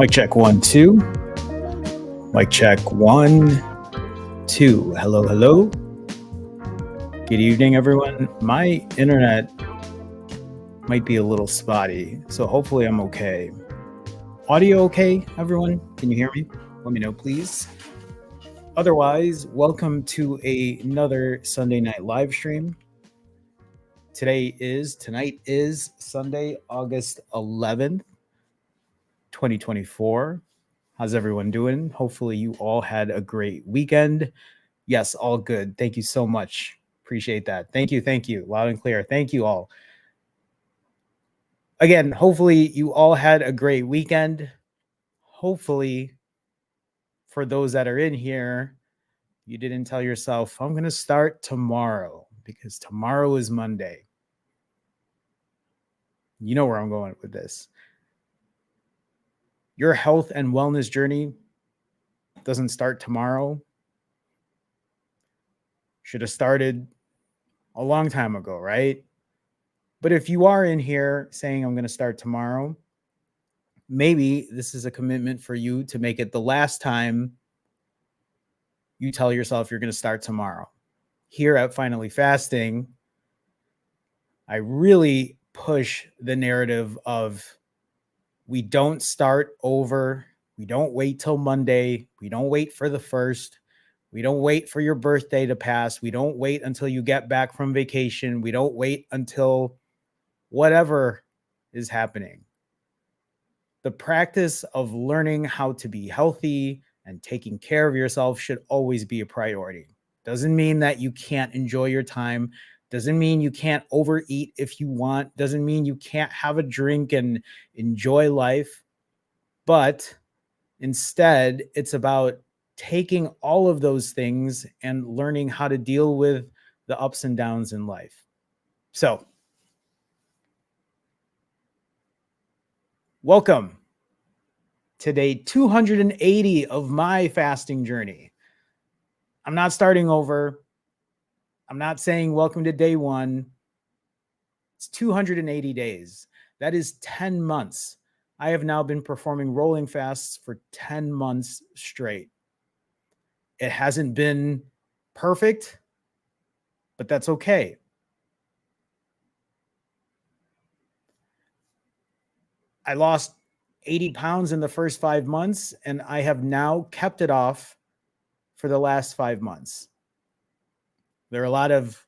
Mic check 1, 2. Mic check 1, 2. Hello, hello. Good evening, everyone. My internet might be a little spotty, so hopefully I'm okay. Audio okay, everyone? Can you hear me? Let me know, please. Otherwise, welcome to another Sunday night live stream. Tonight is Sunday, August 11th, 2024. How's everyone doing? Hopefully you all had a great weekend. Yes, all good. Thank you so much. Appreciate that. Thank you. Loud and clear. Thank you all. Again, hopefully you all had a great weekend. Hopefully, for those that are in here, you didn't tell yourself, I'm going to start tomorrow, because tomorrow is Monday. You know where I'm going with this. Your health and wellness journey doesn't start tomorrow. Should have started a long time ago, right? But if you are in here saying, I'm going to start tomorrow, maybe this is a commitment for you to make it the last time you tell yourself you're going to start tomorrow. Here at Finally Fasting, I really push the narrative of we don't start over. We don't wait till Monday. We don't wait for the first. We don't wait for your birthday to pass. We don't wait until you get back from vacation. We don't wait until whatever is happening. The practice of learning how to be healthy and taking care of yourself should always be a priority. Doesn't mean that you can't enjoy your time. Doesn't mean you can't overeat if you want. Doesn't mean you can't have a drink and enjoy life. But instead, it's about taking all of those things and learning how to deal with the ups and downs in life. So, welcome to day 280 of my fasting journey. I'm not starting over. I'm not saying welcome to day one. It's 280 days. That is 10 months. I have now been performing rolling fasts for 10 months straight. It hasn't been perfect, but that's okay. I lost 80 pounds in the first 5 months, and I have now kept it off for the last 5 months. There are a lot of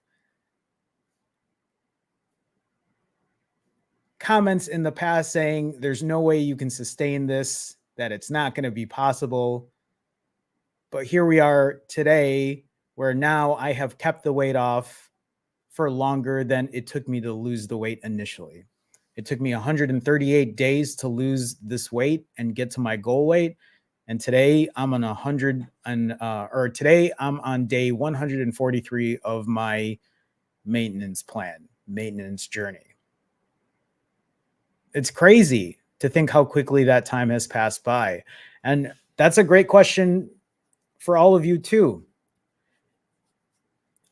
comments in the past saying there's no way you can sustain this, that it's not going to be possible. But here we are today, where now I have kept the weight off for longer than it took me to lose the weight initially. It took me 138 days to lose this weight and get to my goal weight. And today I'm on today I'm on day 143 of my maintenance plan, maintenance journey. It's crazy to think how quickly that time has passed by. And that's a great question for all of you too.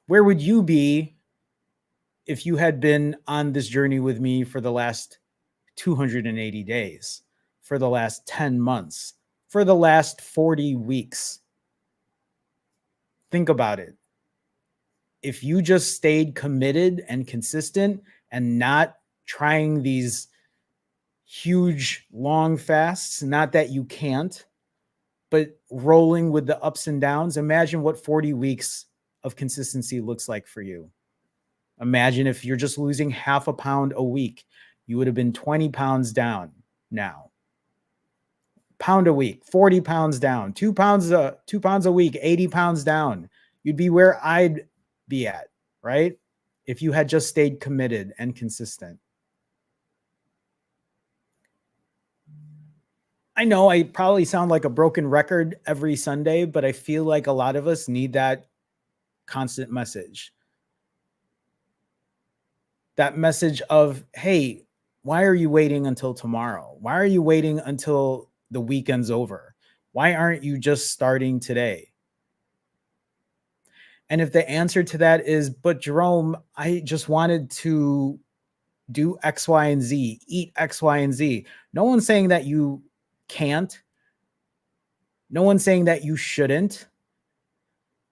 Where would you be if you had been on this journey with me for the last 280 days, for the last 10 months, for the last 40 weeks? Think about it. If you just stayed committed and consistent and not trying these huge long fasts, not that you can't, but rolling with the ups and downs, imagine what 40 weeks of consistency looks like for you. Imagine if you're just losing half a pound a week, you would have been 20 pounds down now. Pound a week, 40 pounds down, 2 pounds a week, 80 pounds down. You'd be where I'd be at, right? If you had just stayed committed and consistent. I know I probably sound like a broken record every Sunday, but I feel like a lot of us need that constant message. That message of, hey, why are you waiting until tomorrow? Why are you waiting until the weekend's over? Why aren't you just starting today? And if the answer to that is, but Jerome, I just wanted to do X, Y, and Z, eat X, Y, and Z. No one's saying that you can't. No one's saying that you shouldn't.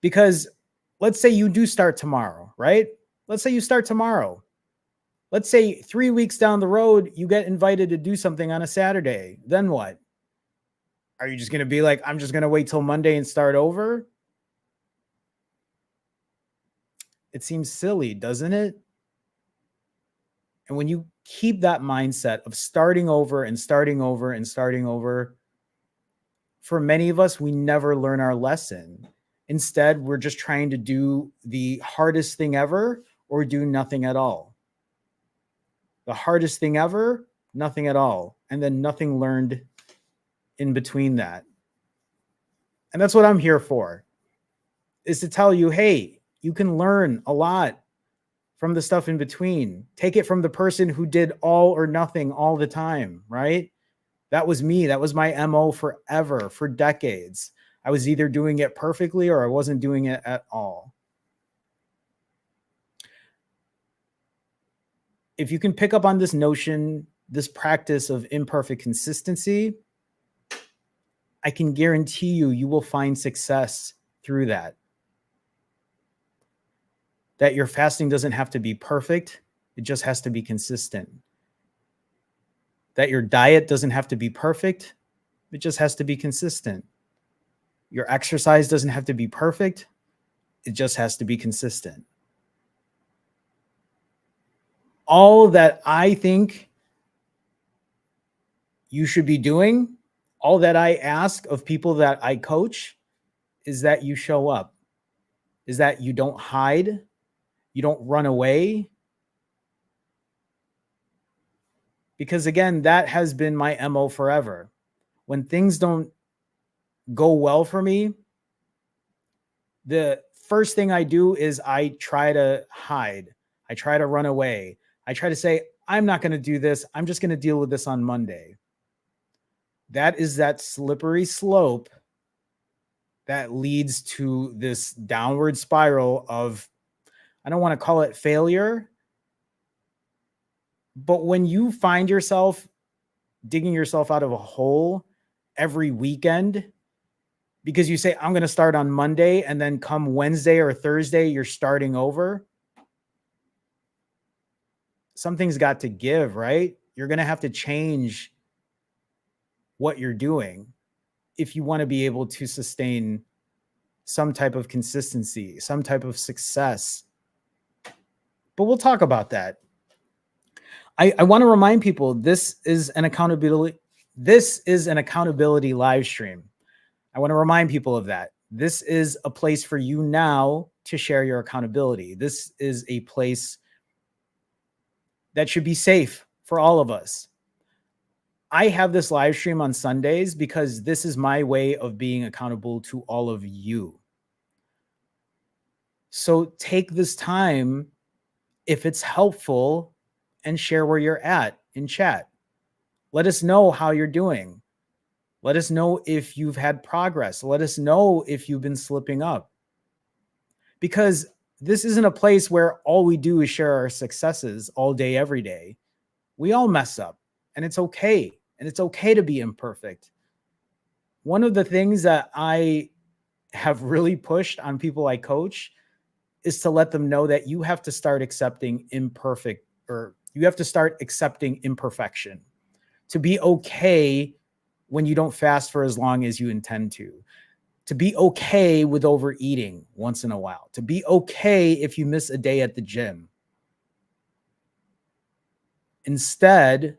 Because let's say you do start tomorrow, right? Let's say you start tomorrow. Let's say 3 weeks down the road, you get invited to do something on a Saturday. Then what? Are you just going to be like, I'm just going to wait till Monday and start over? It seems silly, doesn't it? And when you keep that mindset of starting over and starting over and starting over, for many of us, we never learn our lesson. Instead, we're just trying to do the hardest thing ever or do nothing at all. The hardest thing ever, nothing at all. And then nothing learned in between that. And that's what I'm here for, is to tell you, hey, you can learn a lot from the stuff in between. Take it from the person who did all or nothing all the time, right? That was me. That was my MO forever, for decades. I was either doing it perfectly or I wasn't doing it at all. If you can pick up on this notion, this practice of imperfect consistency, I can guarantee you will find success through that. That your fasting doesn't have to be perfect. It just has to be consistent. That your diet doesn't have to be perfect. It just has to be consistent. Your exercise doesn't have to be perfect. It just has to be consistent. All that I think you should be doing, all that I ask of people that I coach, is that you show up, is that you don't hide, you don't run away. Because again, that has been my MO forever. When things don't go well for me, the first thing I do is I try to hide. I try to run away. I try to say, I'm not going to do this. I'm just going to deal with this on Monday. That is that slippery slope that leads to this downward spiral of, I don't want to call it failure, but when you find yourself digging yourself out of a hole every weekend because you say, I'm going to start on Monday, and then come Wednesday or Thursday, you're starting over. Something's got to give, right? You're going to have to change what you're doing if you want to be able to sustain some type of consistency, some type of success. But we'll talk about that. I want to remind people this is an accountability live stream. I want to remind people of that. This is a place for you now to share your accountability. This is a place that should be safe for all of us. I have this live stream on Sundays because this is my way of being accountable to all of you. So take this time, if it's helpful, and share where you're at in chat. Let us know how you're doing. Let us know if you've had progress. Let us know if you've been slipping up. Because this isn't a place where all we do is share our successes all day, every day. We all mess up, and it's okay. And it's okay to be imperfect. One of the things that I have really pushed on people I coach is to let them know that you have to start accepting imperfection, to be okay when you don't fast for as long as you intend to be okay with overeating once in a while, to be okay if you miss a day at the gym. Instead,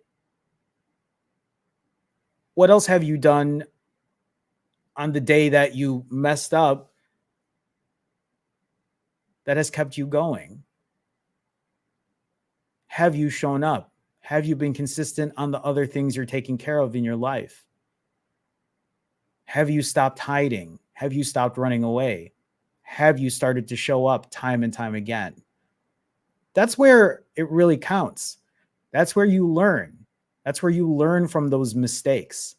what else have you done on the day that you messed up that has kept you going? Have you shown up? Have you been consistent on the other things you're taking care of in your life? Have you stopped hiding? Have you stopped running away? Have you started to show up time and time again? That's where it really counts. That's where you learn. That's where you learn from those mistakes.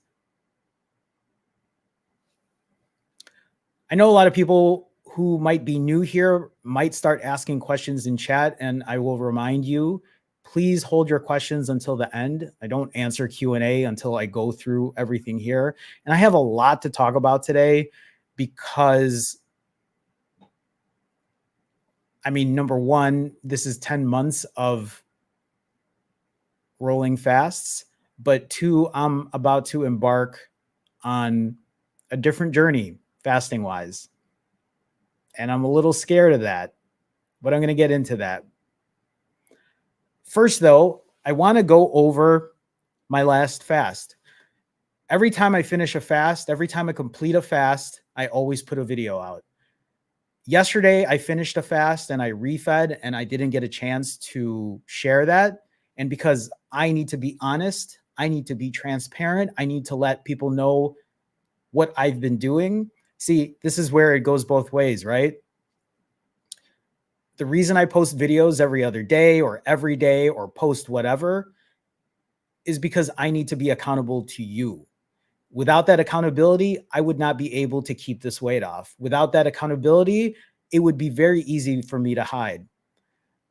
I know a lot of people who might be new here might start asking questions in chat, and I will remind you, please hold your questions until the end. I don't answer Q&A until I go through everything here. And I have a lot to talk about today because, I mean, number one, this is 10 months of rolling fasts, but two, I'm about to embark on a different journey fasting wise. And I'm a little scared of that, but I'm going to get into that. First, though, I want to go over my last fast. Every time I finish a fast, every time I complete a fast, I always put a video out. Yesterday, I finished a fast and I refed, and I didn't get a chance to share that. And because I need to be honest, I need to be transparent, I need to let people know what I've been doing. See, this is where it goes both ways, right? The reason I post videos every other day or every day or post whatever is because I need to be accountable to you. Without that accountability, I would not be able to keep this weight off. Without that accountability, it would be very easy for me to hide.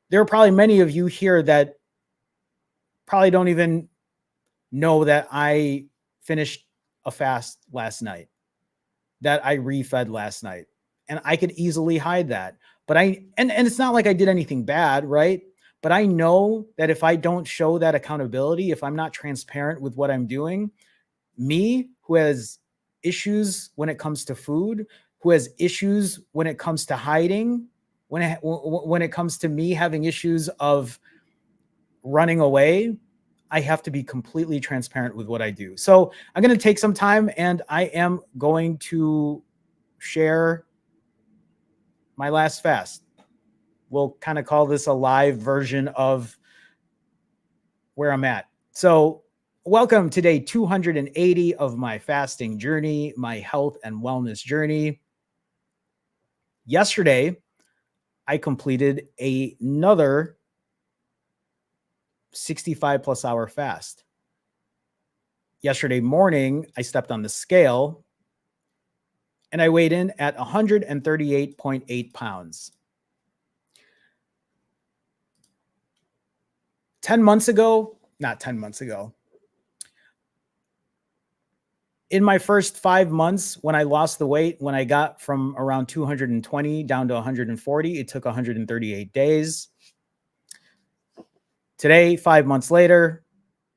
There are probably many of you here that probably don't even know that I finished a fast last night, that I refed last night, and I could easily hide that. But and it's not like I did anything bad, right? But I know that if I don't show that accountability, if I'm not transparent with what I'm doing, me, who has issues when it comes to food, who has issues when it comes to hiding, when it comes to me having issues of running away, I have to be completely transparent with what I do. So I'm going to take some time and I am going to share my last fast. We'll kind of call this a live version of where I'm at. So, welcome to day 280 of my fasting journey, my health and wellness journey. Yesterday, I completed another 65 plus hour fast. Yesterday morning, I stepped on the scale and I weighed in at 138.8 pounds. 10 months ago, not 10 months ago, in my first 5 months, when I lost the weight, when I got from around 220 down to 140, it took 138 days. Today, 5 months later,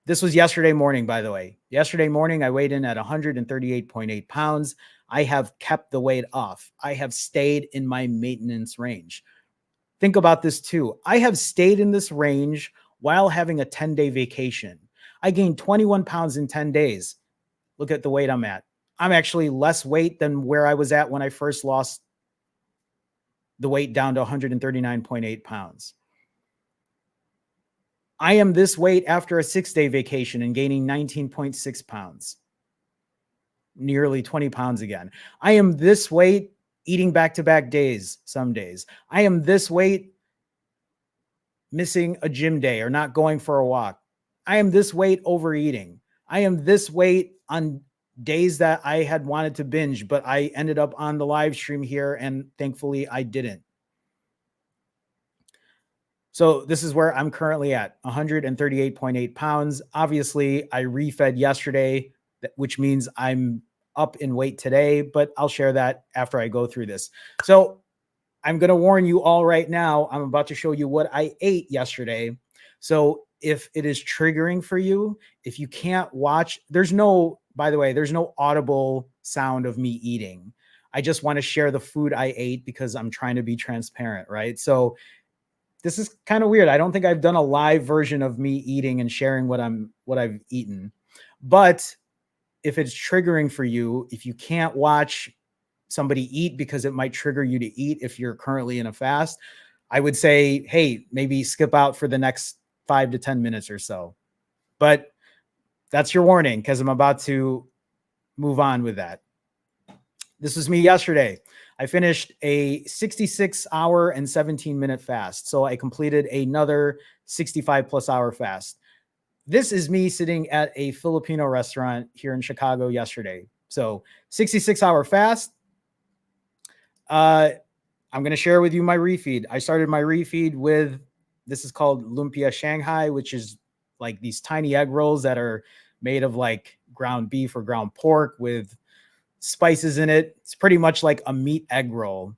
this was yesterday morning, by the way. Yesterday morning, I weighed in at 138.8 pounds. I have kept the weight off. I have stayed in my maintenance range. Think about this too. I have stayed in this range while having a 10-day vacation. I gained 21 pounds in 10 days. Look at the weight I'm at. I'm actually less weight than where I was at when I first lost the weight down to 139.8 pounds. I am this weight after a 6-day vacation and gaining 19.6 pounds, nearly 20 pounds again. I am this weight eating back-to-back days some days. I am this weight missing a gym day or not going for a walk. I am this weight overeating. I am this weight on days that I had wanted to binge, but I ended up on the live stream here and thankfully I didn't. So this is where I'm currently at, 138.8 pounds. Obviously, I refed yesterday, which means I'm up in weight today, but I'll share that after I go through this. So I'm going to warn you all right now. I'm about to show you what I ate yesterday. So if it is triggering for you, if you can't watch, by the way, there's no audible sound of me eating. I just want to share the food I ate because I'm trying to be transparent, right? So this is kind of weird. I don't think I've done a live version of me eating and sharing what I've eaten. But if it's triggering for you, if you can't watch somebody eat because it might trigger you to eat if you're currently in a fast, I would say, hey, maybe skip out for the next 5 to 10 minutes or so. But that's your warning because I'm about to move on with that. This was me yesterday. I finished a 66-hour and 17-minute fast. So I completed another 65 plus hour fast. This is me sitting at a Filipino restaurant here in Chicago yesterday. So 66-hour fast. I'm going to share with you my refeed. I started my refeed with, this is called Lumpia Shanghai, which is like these tiny egg rolls that are made of like ground beef or ground pork with spices in it. It's pretty much like a meat egg roll.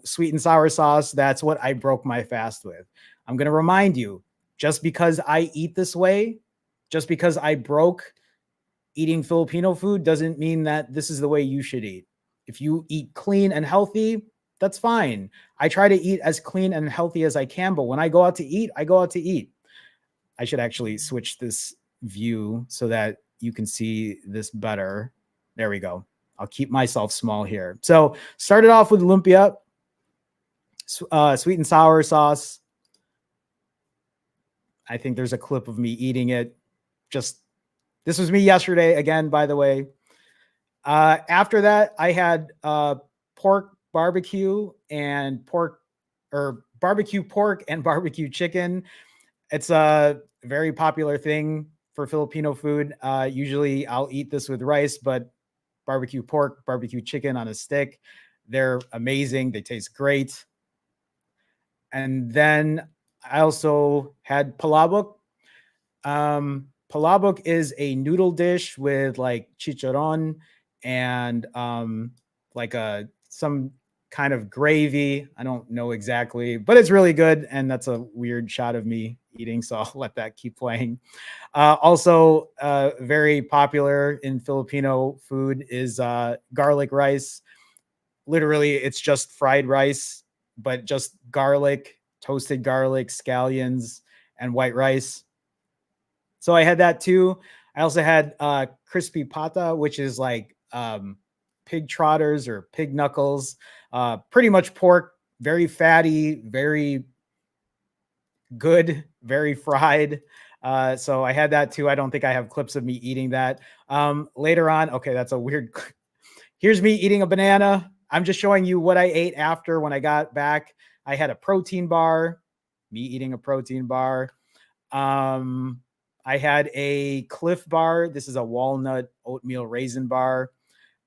Sweet and sour sauce, that's what I broke my fast with. I'm going to remind you, just because I eat this way, just because I broke eating Filipino food doesn't mean that this is the way you should eat. If you eat clean and healthy, that's fine. I try to eat as clean and healthy as I can, but when I go out to eat, I go out to eat. I should actually switch this view so that you can see this better. There we go. I'll keep myself small here. So started off with lumpia, sweet and sour sauce. I think there's a clip of me eating it. This was me yesterday again, by the way. After that, I had pork barbecue and barbecue pork and barbecue chicken. It's a very popular thing for Filipino food. Usually I'll eat this with rice, but barbecue pork, barbecue chicken on a stick, they're amazing. They taste great. And then I also had palabok. Palabok is a noodle dish with like chicharron and like some kind of gravy. I don't know exactly, but it's really good. And that's a weird shot of me eating, so I'll let that keep playing. Also, very popular in Filipino food is garlic rice. Literally, it's just fried rice, but just garlic, toasted garlic, scallions, and white rice. So I had that too. I also had crispy pata, which is like pig trotters or pig knuckles, pretty much pork very fatty, very good, very fried. So I had that too. I don't think I have clips of me eating that. Later on, okay, that's a weird. Here's me eating a banana. I'm just showing you what I ate after when I got back. I had a protein bar, me eating a protein bar. I had a Cliff bar. This is a walnut oatmeal raisin bar.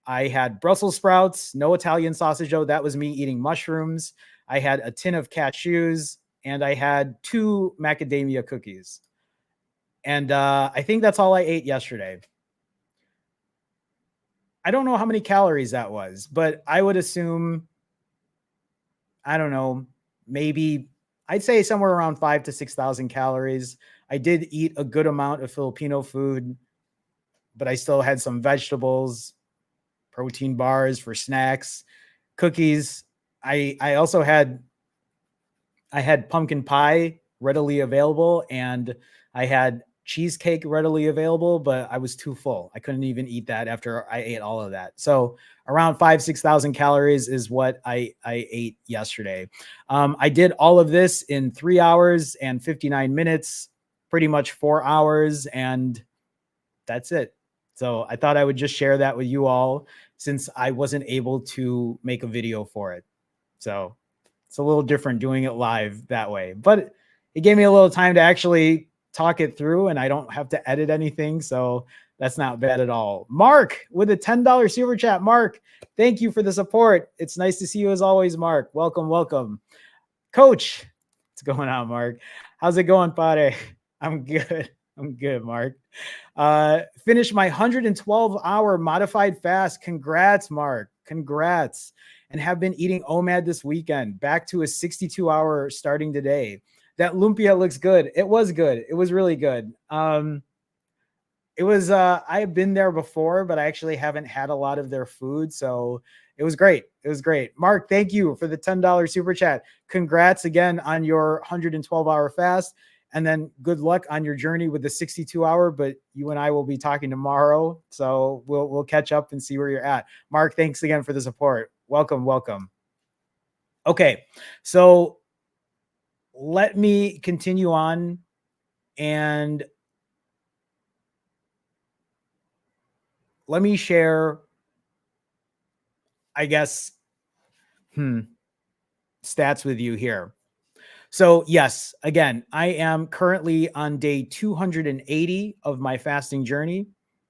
I had Brussels sprouts, no Italian sausage dough. That was me eating mushrooms. I had a tin of cashews, and I had 2 macadamia cookies. And I think that's all I ate yesterday. I don't know how many calories that was, but I would assume, I don't know, maybe I'd say somewhere around 5 to 6,000 calories. I did eat a good amount of Filipino food, but I still had some vegetables, protein bars for snacks, cookies. I also had pumpkin pie readily available, and I had cheesecake readily available, but I was too full. I couldn't even eat that after I ate all of that. So around 5,000-6,000 calories is what I ate yesterday. I did all of this in 3 hours and 59 minutes, pretty much 4 hours, and that's it. So I thought I would just share that with you all since I wasn't able to make a video for it. So it's a little different doing it live that way, but it gave me a little time to actually talk it through and I don't have to edit anything. So that's not bad at all. Mark with a $10 super chat. Mark, thank you for the support. It's nice to see you as always, Mark. Welcome, welcome. Coach, what's going on, Mark? How's it going, Pare? I'm good. I'm good, Mark. Finished my 112-hour modified fast. Congrats, Mark. Congrats. And have been eating OMAD this weekend. Back to a 62-hour starting today. That lumpia looks good. It was good. It was really good. It was, I've been there before, but I actually haven't had a lot of their food. So it was great. It was great. Mark, thank you for the $10 super chat. Congrats again on your 112-hour fast. And then good luck on your journey with the 62-hour, but you and I will be talking tomorrow. So we'll catch up and see where you're at. Mark, thanks again for the support. Welcome, welcome. Okay, so let me continue on and let me share, I guess, stats with you here. So yes, again, I am currently on day 280 of my fasting journey.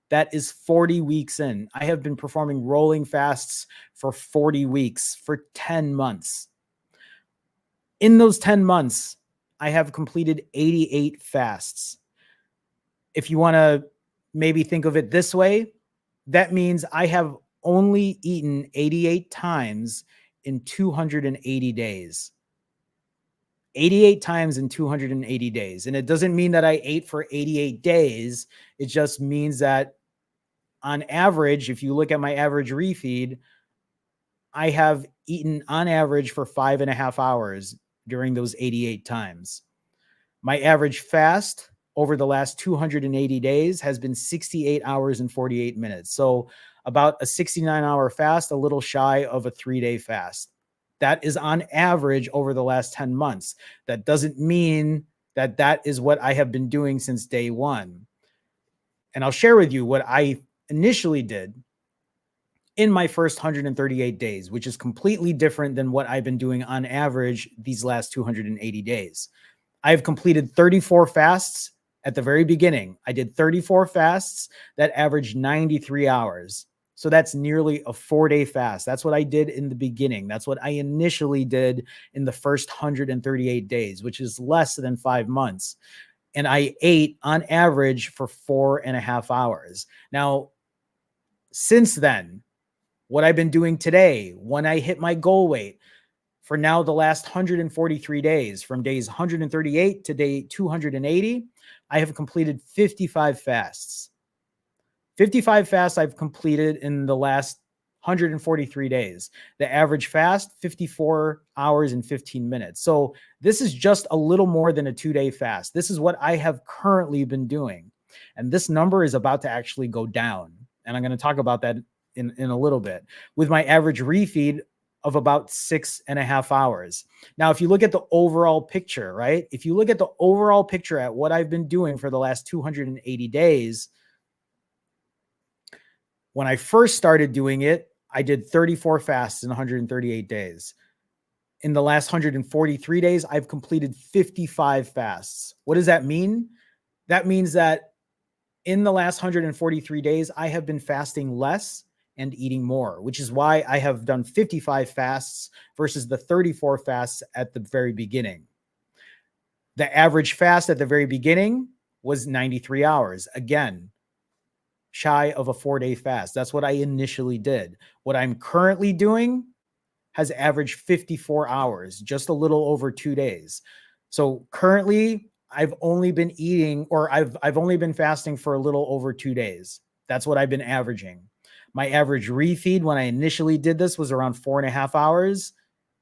That is 40 weeks in. I have been performing rolling fasts for 40 weeks, for 10 months. In those 10 months, I have completed 88 fasts. If you want to maybe think of it this way, that means I have only eaten 88 times in 280 days. 88 times in 280 days. And it doesn't mean that I ate for 88 days. It just means that on average, if you look at my average refeed, I have eaten on average for 5.5 hours during those 88 times. My average fast over the last 280 days has been 68 hours and 48 minutes. So about a 69-hour fast, a little shy of a 3-day fast. That is on average over the last 10 months. That doesn't mean that that is what I have been doing since day one. And I'll share with you what I initially did in my first 138 days, which is completely different than what I've been doing on average these last 280 days. I've completed 34 fasts at the very beginning. I did 34 fasts that averaged 93 hours. So that's nearly a 4-day fast. That's what I did in the beginning. That's what I initially did in the first 138 days, which is less than 5 months. And I ate on average for 4.5 hours. Now, since then, what I've been doing today, when I hit my goal weight, for now the last 143 days, from days 138 to day 280, I have completed 55 fasts. 55 fasts I've completed in the last 143 days. The average fast, 54 hours and 15 minutes. So this is just a little more than a 2-day fast. This is what I have currently been doing. And this number is about to actually go down. And I'm going to talk about that in a little bit. With my average refeed of about 6.5 hours. Now, if you look at the overall picture, right? If you look at the overall picture at what I've been doing for the last 280 days, when I first started doing it, I did 34 fasts in 138 days. In the last 143 days, I've completed 55 fasts. What does that mean? That means that in the last 143 days, I have been fasting less and eating more, which is why I have done 55 fasts versus the 34 fasts at the very beginning. The average fast at the very beginning was 93 hours. Again, shy of a 4-day fast. That's what I initially did. What I'm currently doing has averaged 54 hours, just a little over 2 days. So currently I've only been eating, or I've only been fasting for a little over 2 days. That's what I've been averaging. My average refeed when I initially did this was around 4.5 hours.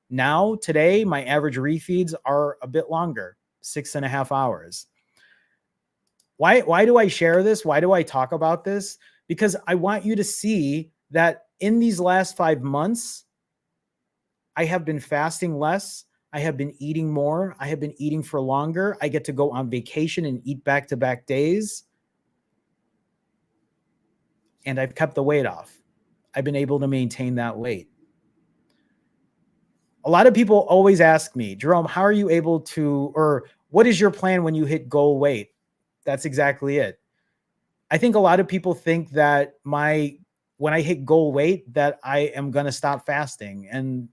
Now, today, my average refeeds are a bit longer, 6.5 hours. Why do I share this? Why do I talk about this? Because I want you to see that in these last 5 months, I have been fasting less. I have been eating more. I have been eating for longer. I get to go on vacation and eat back-to-back days. And I've kept the weight off. I've been able to maintain that weight. A lot of people always ask me, Jerome, how are you able to, or what is your plan when you hit goal weight? That's exactly it. I think a lot of people think that when I hit goal weight, that I am going to stop fasting, and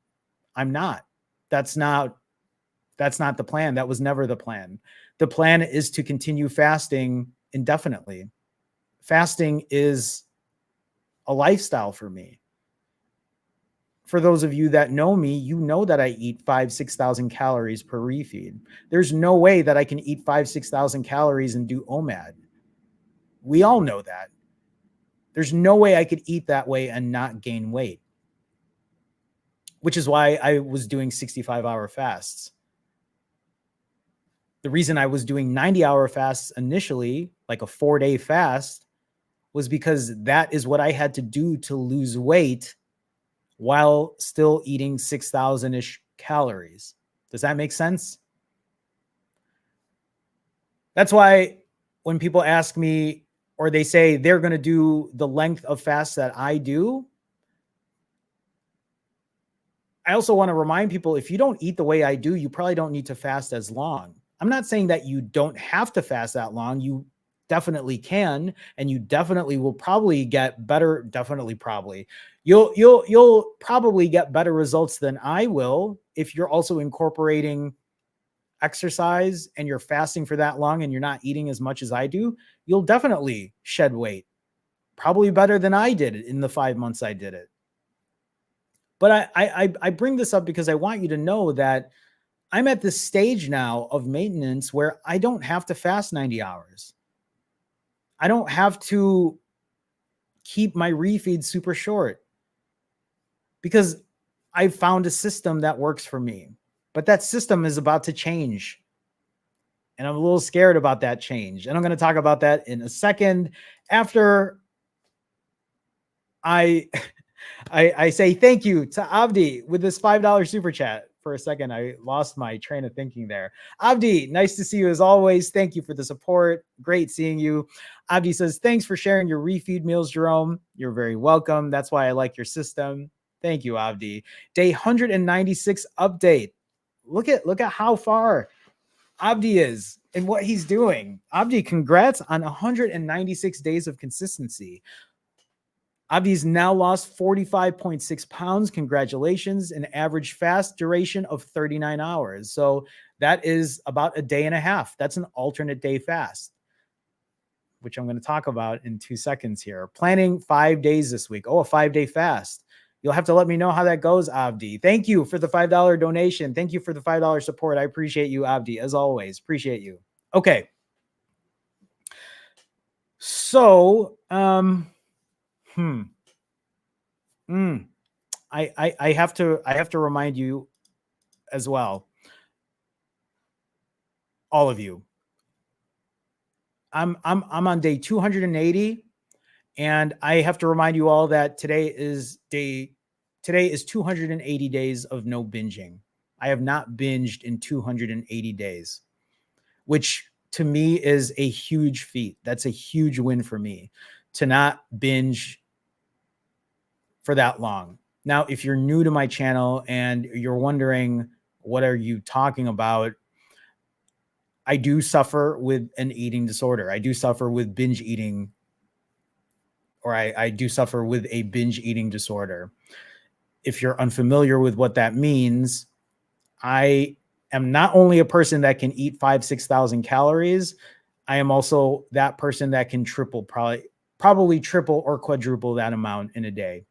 I'm not. That's not the plan. That was never the plan. The plan is to continue fasting indefinitely. Fasting is a lifestyle for me. For those of you that know me, you know that I eat 6,000 calories per refeed. There's no way that I can eat 6,000 calories and do OMAD. We all know that. There's no way I could eat that way and not gain weight, which is why I was doing 65-hour fasts. The reason I was doing 90-hour fasts initially, like a 4-day fast, was because that is what I had to do to lose weight while still eating 6,000-ish calories. Does that make sense? That's why when people ask me, or they say they're going to do the length of fast that I do, I also want to remind people, if you don't eat the way I do, you probably don't need to fast as long. I'm not saying that you don't have to fast that long. You definitely can, and you definitely will probably get better. You'll probably get better results than I will if you're also incorporating exercise and you're fasting for that long and you're not eating as much as I do. You'll definitely shed weight, probably better than I did in the 5 months I did it. But I bring this up because I want you to know that I'm at this stage now of maintenance where I don't have to fast 90 hours. I don't have to keep my refeed super short because I've found a system that works for me. But that system is about to change. And I'm a little scared about that change. And I'm going to talk about that in a second after I say thank you to Avdi with this $5 super chat. For a second, I lost my train of thinking there. Avdi, nice to see you as always. Thank you for the support. Great seeing you. Avdi says, thanks for sharing your refeed meals, Jerome. You're very welcome. That's why I like your system. Thank you, Avdi. Day 196 update. Look at how far Abdi is and what he's doing. Abdi, congrats on 196 days of consistency. Abdi's now lost 45.6 pounds. Congratulations. An average fast duration of 39 hours. So that is about a day and a half. That's an alternate day fast, which I'm going to talk about in 2 seconds here. Planning 5 days this week. Oh, a 5-day fast. You'll have to let me know how that goes, Abdi. Thank you for the $5 donation. Thank you for the $5 support. I appreciate you, Abdi, as always. Appreciate you. Okay. So, I have to remind you as well, all of you. I'm on day 280, and I have to remind you all that today is day Today is 280 days of no binging. I have not binged in 280 days, which to me is a huge feat. That's a huge win for me to not binge for that long. Now, if you're new to my channel and you're wondering, what are you talking about? I do suffer with an eating disorder. I do suffer with binge eating, or I do suffer with a binge eating disorder. If you're unfamiliar with what that means, I am not only a person that can eat 6,000 calories, I am also that person that can probably triple or quadruple that amount in a day.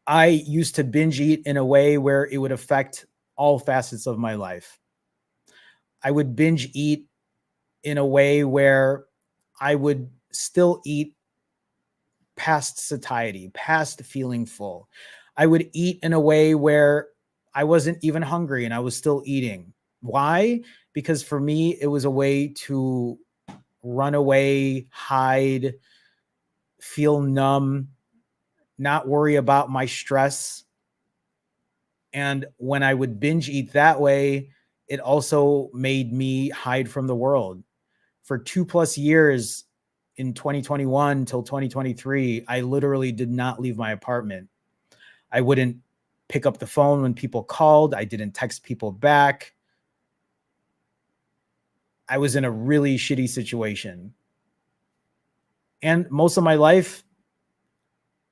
I used to binge eat in a way where it would affect all facets of my life. I would binge eat in a way where I would still eat past satiety, past feeling full. I would eat in a way where I wasn't even hungry and I was still eating. Why? Because for me, it was a way to run away, hide, feel numb, not worry about my stress. And when I would binge eat that way, it also made me hide from the world. For 2+ years in 2021 till 2023, I literally did not leave my apartment. I wouldn't pick up the phone when people called. I didn't text people back. I was in a really shitty situation. And most of my life,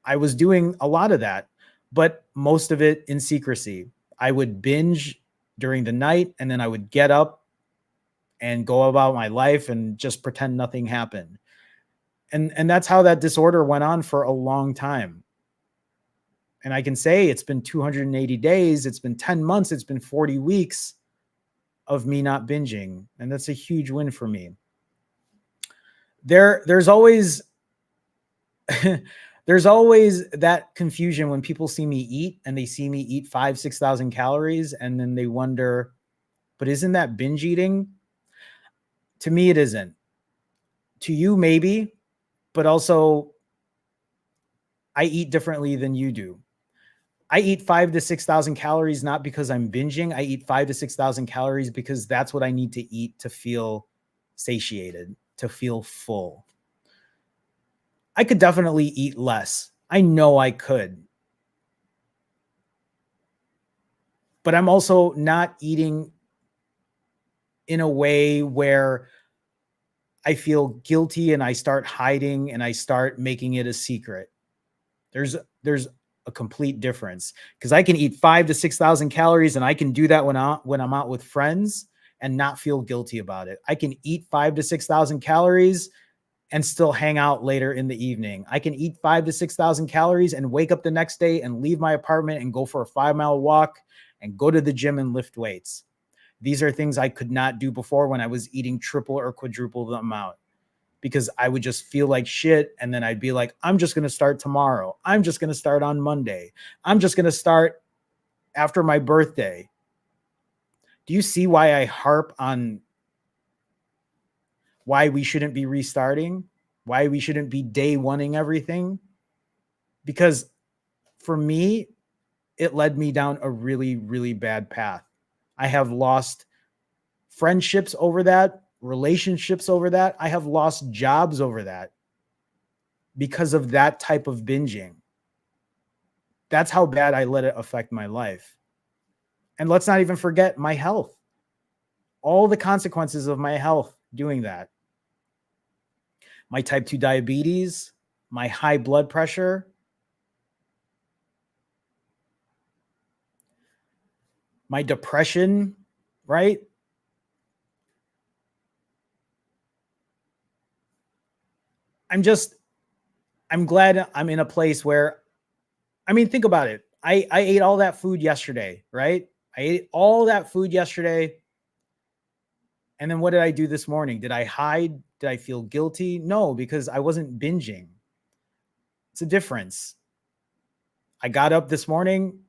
I was doing a lot of that, but most of it in secrecy. I would binge during the night and then I would get up and go about my life and just pretend nothing happened. And that's how that disorder went on for a long time. And I can say it's been 280 days, it's been 10 months, it's been 40 weeks of me not binging. And that's a huge win for me. There's always there's always that confusion when people see me eat and they see me eat 6,000 calories and then they wonder, but isn't that binge eating? To me, it isn't. To you, maybe, but also I eat differently than you do. I eat 5,000 to 6,000 calories, not because I'm binging. I eat 5,000 to 6,000 calories because that's what I need to eat to feel satiated, to feel full. I could definitely eat less. I know I could. But I'm also not eating in a way where I feel guilty and I start hiding and I start making it a secret. There's a complete difference, because I can eat 5,000 to 6,000 calories and I can do that when I'm out with friends and not feel guilty about it. I can eat 5,000 to 6,000 calories and still hang out later in the evening. I can eat 5,000 to 6,000 calories and wake up the next day and leave my apartment and go for a 5-mile walk and go to the gym and lift weights. These are things I could not do before when I was eating triple or quadruple the amount, because I would just feel like shit. And then I'd be like, I'm just going to start tomorrow. I'm just going to start on Monday. I'm just going to start after my birthday. Do you see why I harp on why we shouldn't be restarting? Why we shouldn't be day oneing everything? Because for me, it led me down a really, really bad path. I have lost friendships over that, relationships over that. I have lost jobs over that because of that type of binging. That's how bad I let it affect my life. And let's not even forget my health. All the consequences of my health doing that. My type 2 diabetes, my high blood pressure, my depression, right? I'm glad I'm in a place where, I mean, think about it. I ate all that food yesterday, right? I ate all that food yesterday. And then what did I do this morning? Did I hide? Did I feel guilty? No, because I wasn't binging. It's a difference. I got up this morning.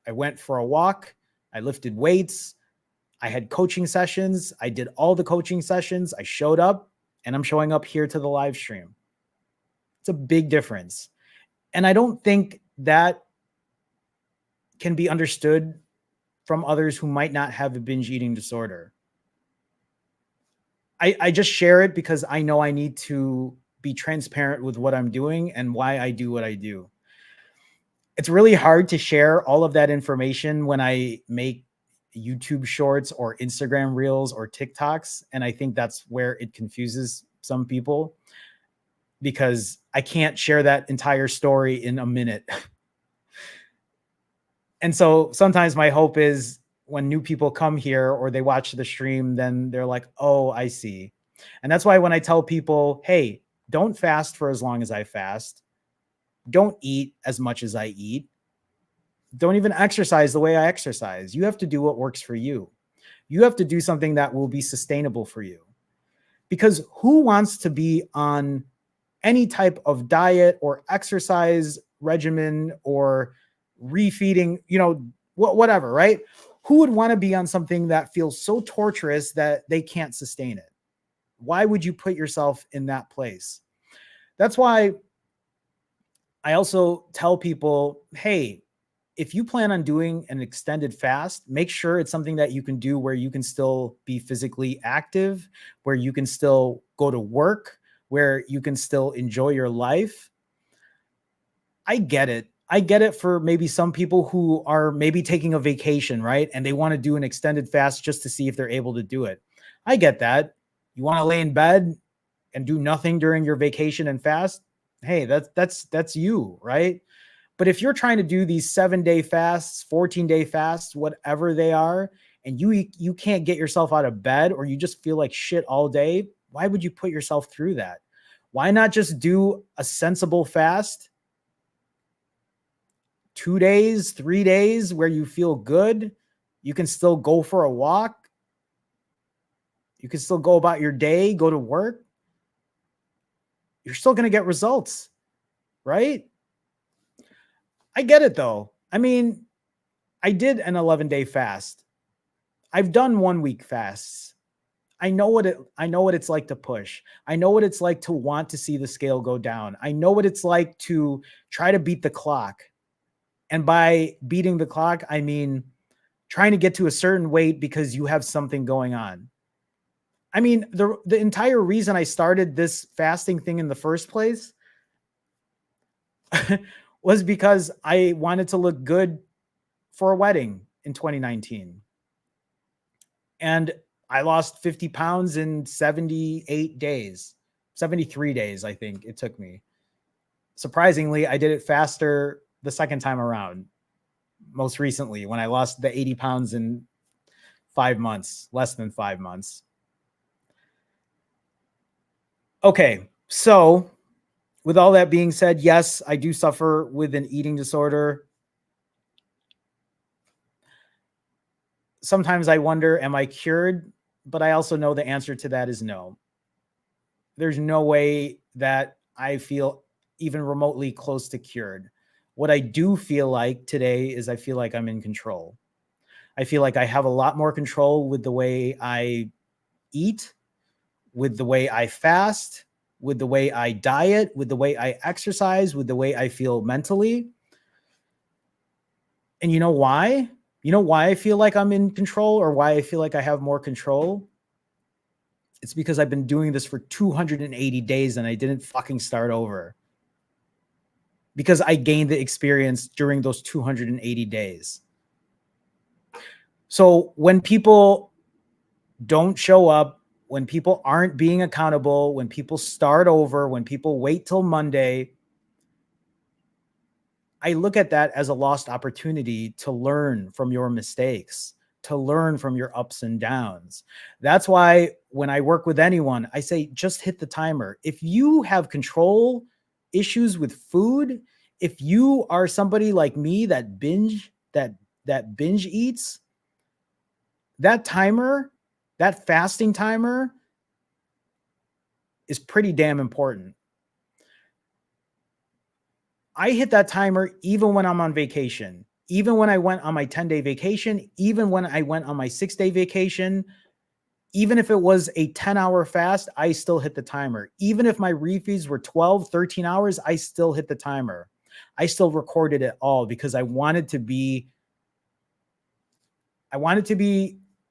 I went for a walk. I lifted weights. I had coaching sessions. I did all the coaching sessions. I showed up, and I'm showing up here to the live stream. It's a big difference. And I don't think that can be understood from others who might not have a binge eating disorder. I just share it because I know I need to be transparent with what I'm doing and why I do what I do. It's really hard to share all of that information when I make YouTube shorts or Instagram reels or TikToks. And I think that's where it confuses some people, because I can't share that entire story in a minute. And so sometimes my hope is when new people come here or they watch the stream, then they're like, oh, I see. And that's why when I tell people, hey, don't fast for as long as I fast, don't eat as much as I eat, don't even exercise the way I exercise. You have to do what works for you. You have to do something that will be sustainable for you. Because who wants to be on any type of diet or exercise regimen or refeeding, whatever, right? Who would want to be on something that feels so torturous that they can't sustain it? Why would you put yourself in that place? That's why I also tell people, hey, if you plan on doing an extended fast, make sure it's something that you can do where you can still be physically active, where you can still go to work, where you can still enjoy your life. I get it. I get it for maybe some people who are maybe taking a vacation, right? And they want to do an extended fast just to see if they're able to do it. I get that. You want to lay in bed and do nothing during your vacation and fast? Hey, that's you, right? But if you're trying to do these 7-day fasts, 14-day fasts, whatever they are, and you can't get yourself out of bed, or you just feel like shit all day, why would you put yourself through that? Why not just do a sensible fast? 2 days, 3 days where you feel good. You can still go for a walk. You can still go about your day, go to work. You're still going to get results, right? I get it though. I mean, I did an 11-day fast. I've done 1-week fasts. I know what it's like to push. I know what it's like to want to see the scale go down. I know what it's like to try to beat the clock. And by beating the clock, I mean trying to get to a certain weight because you have something going on. I mean, the entire reason I started this fasting thing in the first place was because I wanted to look good for a wedding in 2019. And I lost 50 pounds in 78 days, 73 days, I think it took me. Surprisingly, I did it faster the second time around, most recently, when I lost the 80 pounds in 5 months, less than 5 months. Okay, so with all that being said, yes, I do suffer with an eating disorder. Sometimes I wonder, am I cured? But I also know the answer to that is no. There's no way that I feel even remotely close to cured. What I do feel like today is I feel like I'm in control. I feel like I have a lot more control with the way I eat, with the way I fast, with the way I diet, with the way I exercise, with the way I feel mentally. And you know why? You know why I feel like I'm in control, or why I feel like I have more control? It's because I've been doing this for 280 days and I didn't fucking start over. Because I gained the experience during those 280 days. So when people don't show up, when people aren't being accountable, when people start over, when people wait till Monday, I look at that as a lost opportunity to learn from your mistakes, to learn from your ups and downs. That's why when I work with anyone, I say, just hit the timer. If you have control issues with food, if you are somebody like me that binge eats, that timer, that fasting timer is pretty damn important. I hit that timer even when I'm on vacation, even when I went on my 10-day vacation, even when I went on my 6-day vacation, even if it was a 10-hour fast, I still hit the timer. Even if my refeeds were 12, 13 hours, I still hit the timer. I still recorded it all because I wanted to be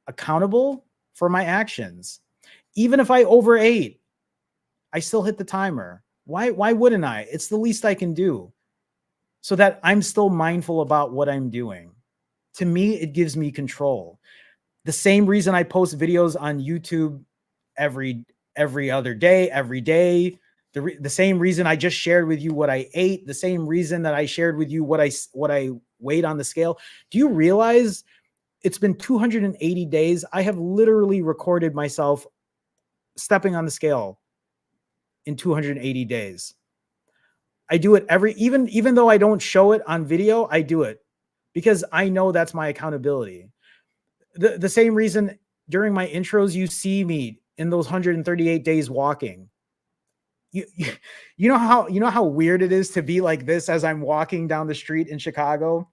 accountable for my actions. Even if I overate, I still hit the timer. Why wouldn't I? It's the least I can do so that I'm still mindful about what I'm doing. To me, it gives me control. The same reason I post videos on YouTube every other day, every day. The same reason I just shared with you what I ate, the same reason that I shared with you what I weighed on the scale. Do you realize it's been 280 days? I have literally recorded myself stepping on the scale in 280 days. I do it even though I don't show it on video, I do it because I know that's my accountability. The same reason during my intros, you see me in those 138 days walking. You know how weird it is to be like this as I'm walking down the street in Chicago.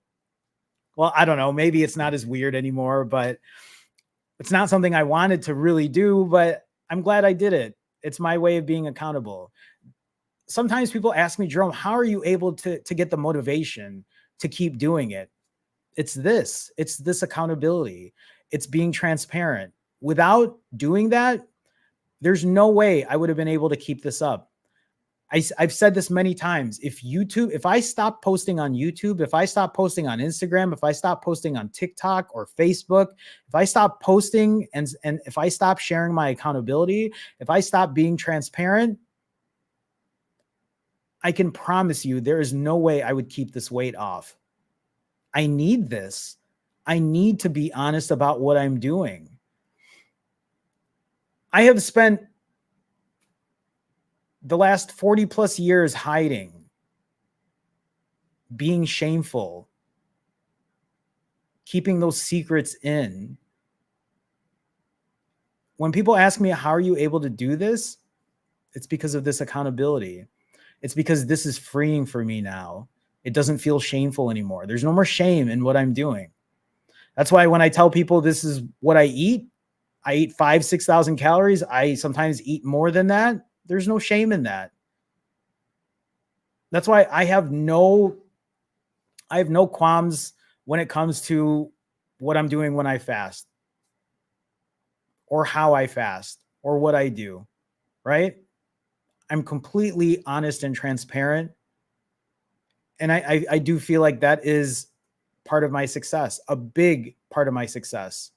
Well, I don't know. Maybe it's not as weird anymore, but it's not something I wanted to really do, but I'm glad I did it. It's my way of being accountable. Sometimes people ask me, Jerome, how are you able to get the motivation to keep doing it? It's this accountability. It's being transparent. Without doing that, there's no way I would have been able to keep this up. I've said this many times. If I stop posting on YouTube, if I stop posting on Instagram, if I stop posting on TikTok or Facebook, if I stop posting and if I stop sharing my accountability, if I stop being transparent, I can promise you there is no way I would keep this weight off. I need this. I need to be honest about what I'm doing. I have spent the last 40 plus years hiding, being shameful, keeping those secrets in. When people ask me, how are you able to do this? It's because of this accountability. It's because this is freeing for me now. It doesn't feel shameful anymore. There's no more shame in what I'm doing. That's why when I tell people this is what I eat 6,000 calories. I sometimes eat more than that. There's no shame in that. That's why I have no qualms when it comes to what I'm doing when I fast or how I fast or what I do, right? I'm completely honest and transparent. And I do feel like that is part of my success, a big part of my success.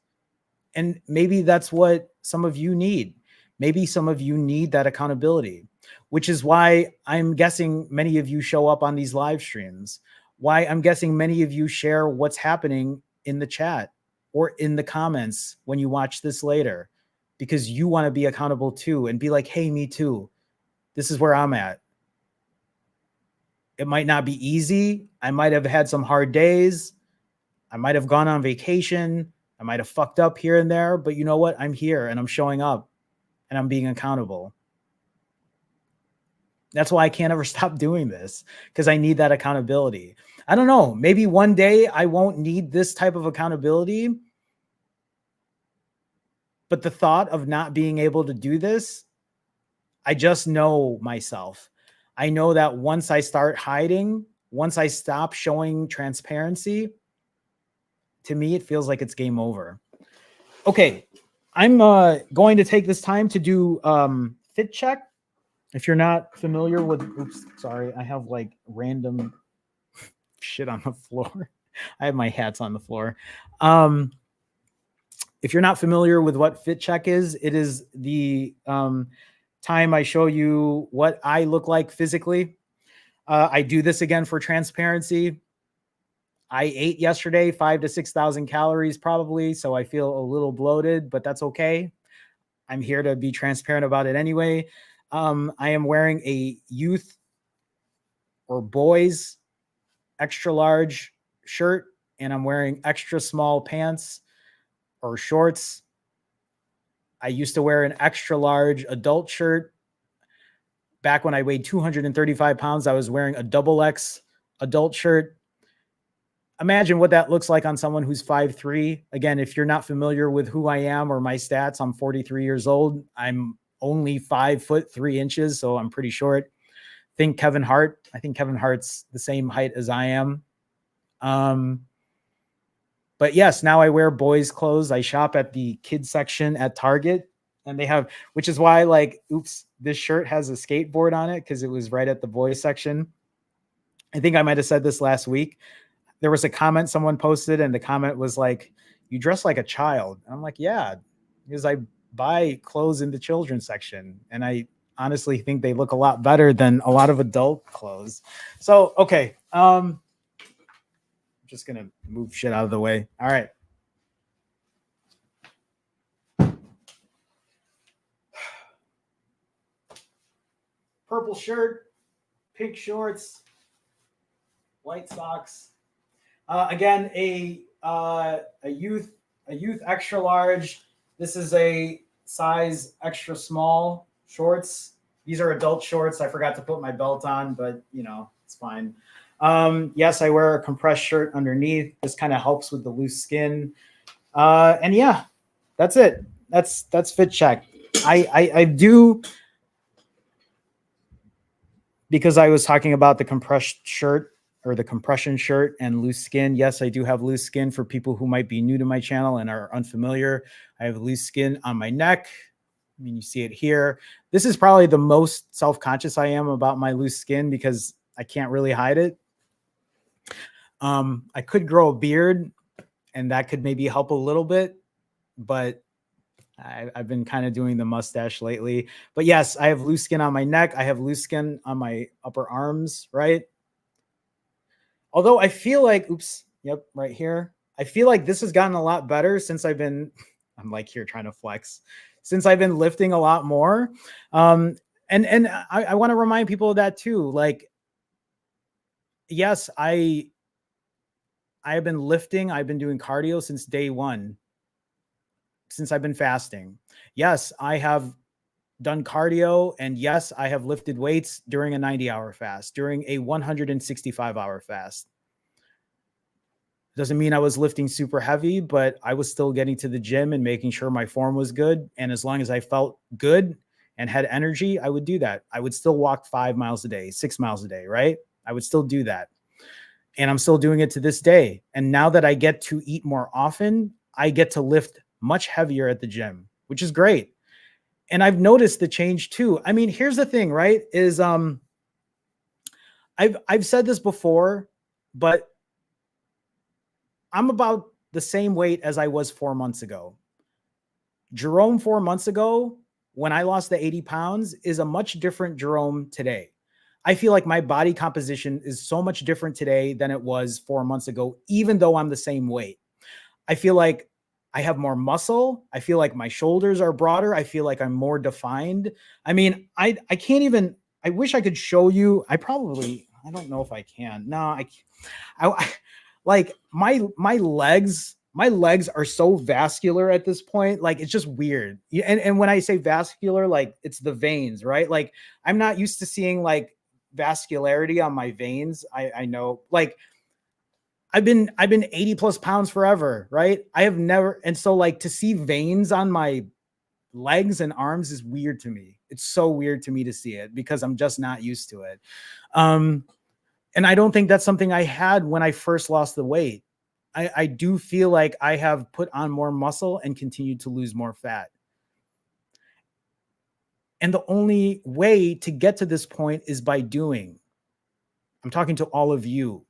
And maybe that's what some of you need. Maybe some of you need that accountability, which is why I'm guessing many of you show up on these live streams, why I'm guessing many of you share what's happening in the chat or in the comments when you watch this later, because you want to be accountable too and be like, hey, me too. This is where I'm at. It might not be easy. I might have had some hard days. I might have gone on vacation. I might have fucked up here and there, but you know what? I'm here and I'm showing up and I'm being accountable. That's why I can't ever stop doing this, because I need that accountability. I don't know. Maybe one day I won't need this type of accountability, but the thought of not being able to do this, I just know myself. I know that once I start hiding, once I stop showing transparency, to me, it feels like it's game over. Okay, I'm going to take this time to do fit check. If you're not familiar with, oops, sorry, I have like random shit on the floor. I have my hats on the floor. If you're not familiar with what fit check is, it is the time I show you what I look like physically. I do this again for transparency. I ate yesterday 5,000 to 6,000 calories probably, so I feel a little bloated, but that's okay. I'm here to be transparent about it anyway. I am wearing a youth or boys extra large shirt, and I'm wearing extra small pants or shorts. I used to wear an extra large adult shirt. Back when I weighed 235 pounds, I was wearing a double X adult shirt. Imagine what that looks like on someone who's 5'3". Again, if you're not familiar with who I am or my stats, I'm 43 years old. I'm only 5'3", so I'm pretty short. think Kevin Hart. I think Kevin Hart's the same height as I am. But yes, now I wear boys' clothes. I shop at the kids section at Target, and they have, which is why, like, oops, this shirt has a skateboard on it because it was right at the boys section. I think I might have said this last week. There was a comment someone posted, and the comment was like, "You dress like a child." And I'm like, "Yeah," because I buy clothes in the children's section, and I honestly think they look a lot better than a lot of adult clothes. So, okay, just gonna move shit out of the way. All right. Purple shirt, pink shorts, white socks. Again, a youth extra large. This is a size extra small shorts. These are adult shorts. I forgot to put my belt on, but you know, it's fine. Yes, I wear a compressed shirt underneath. This kind of helps with the loose skin. And yeah, that's it. That's fit check. I do, because I was talking about the compressed shirt or the compression shirt and loose skin. Yes, I do have loose skin. For people who might be new to my channel and are unfamiliar, I have loose skin on my neck. I mean, you see it here. This is probably the most self-conscious I am about my loose skin because I can't really hide it. I could grow a beard and that could maybe help a little bit, but I've been kind of doing the mustache lately. But yes, I have loose skin on my neck. I have loose skin on my upper arms, right? Although I feel like, oops, yep, right here. I feel like this has gotten a lot better since I've been, I'm like here trying to flex, since I've been lifting a lot more. And I want to remind people of that too. Like, yes, I have been lifting. I've been doing cardio since day one, since I've been fasting. Yes, I have done cardio, and yes, I have lifted weights during a 90-hour fast, during a 165-hour fast. Doesn't mean I was lifting super heavy, but I was still getting to the gym and making sure my form was good. And as long as I felt good and had energy, I would do that. I would still walk 5 miles a day, 6 miles a day, right? I would still do that. And I'm still doing it to this day. And now that I get to eat more often, I get to lift much heavier at the gym, which is great. And I've noticed the change too. I mean, here's the thing, right? Is I've said this before, but I'm about the same weight as I was 4 months ago. Jerome 4 months ago, when I lost the 80 pounds, is a much different Jerome today. I feel like my body composition is so much different today than it was 4 months ago, even though I'm the same weight. I feel like I have more muscle. I feel like my shoulders are broader. I feel like I'm more defined. I mean, I can't even, I wish I could show you. I don't know if I can. No, I like my legs are so vascular at this point. Like, it's just weird. And when I say vascular, like, it's the veins, right? Like, I'm not used to seeing like vascularity on my veins. I know, like, I've been 80 plus pounds forever, right? I have never, and so like to see veins on my legs and arms is weird to me. It's so weird to me to see it because I'm just not used to it. And I don't think that's something I had when I first lost the weight. I do feel like I have put on more muscle and continued to lose more fat. And the only way to get to this point is by doing. I'm talking to all of you.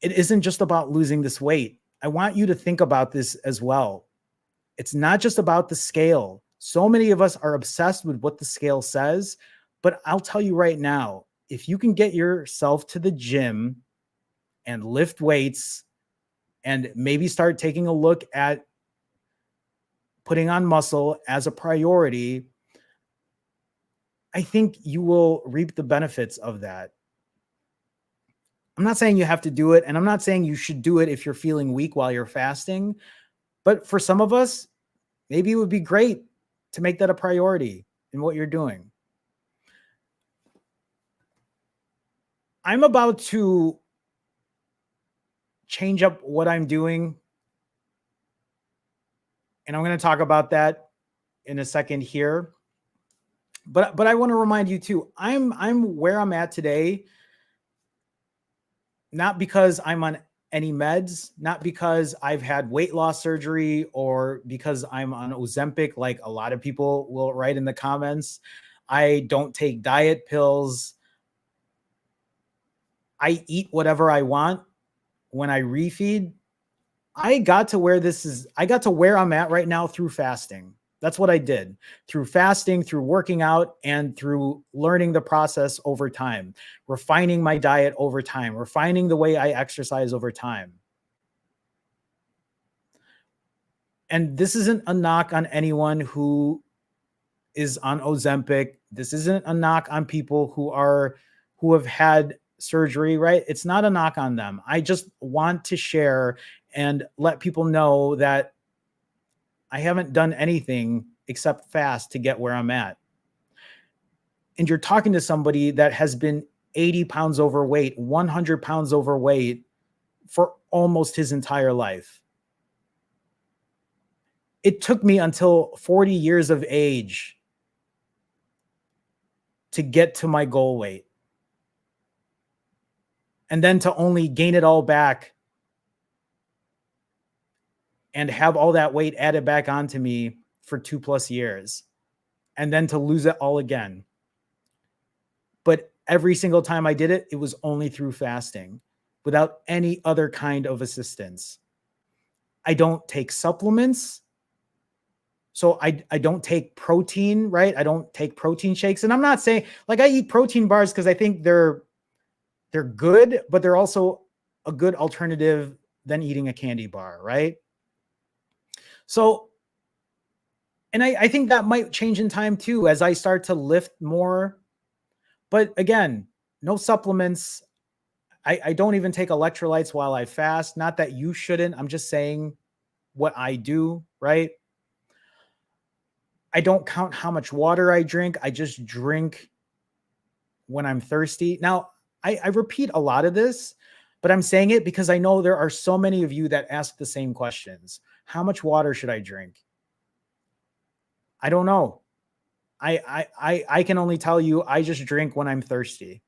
It isn't just about losing this weight. I want you to think about this as well. It's not just about the scale. So many of us are obsessed with what the scale says, but I'll tell you right now, if you can get yourself to the gym and lift weights and maybe start taking a look at putting on muscle as a priority, I think you will reap the benefits of that. I'm not saying you have to do it, and I'm not saying you should do it if you're feeling weak while you're fasting, but for some of us, maybe it would be great to make that a priority in what you're doing. I'm about to change up what I'm doing, and I'm going to talk about that in a second here. But I want to remind you too, I'm where I'm at today, not because I'm on any meds, not because I've had weight loss surgery or because I'm on Ozempic, like a lot of people will write in the comments. I don't take diet pills. I eat whatever I want when I refeed. I got to where I'm at right now through fasting. That's what I did through fasting, through working out, and through learning the process over time, refining my diet over time, refining the way I exercise over time. And this isn't a knock on anyone who is on Ozempic. This isn't a knock on people who have had surgery, right? It's not a knock on them. I just want to share and let people know that I haven't done anything except fast to get where I'm at. And you're talking to somebody that has been 80 pounds overweight, 100 pounds overweight for almost his entire life. It took me until 40 years of age to get to my goal weight. And then to only gain it all back and have all that weight added back onto me for 2+ years. And then to lose it all again. But every single time I did it, it was only through fasting without any other kind of assistance. I don't take supplements. So I don't take protein, right? I don't take protein shakes. And I'm not saying like I eat protein bars because I think they're good, but they're also a good alternative than eating a candy bar, right? So, and I think that might change in time too as I start to lift more. But again, no supplements. I don't even take electrolytes while I fast. Not that you shouldn't. I'm just saying what I do, right? I don't count how much water I drink. I just drink when I'm thirsty. Now, I repeat a lot of this, but I'm saying it because I know there are so many of you that ask the same questions. How much water should I drink? I don't know. I can only tell you I just drink when I'm thirsty.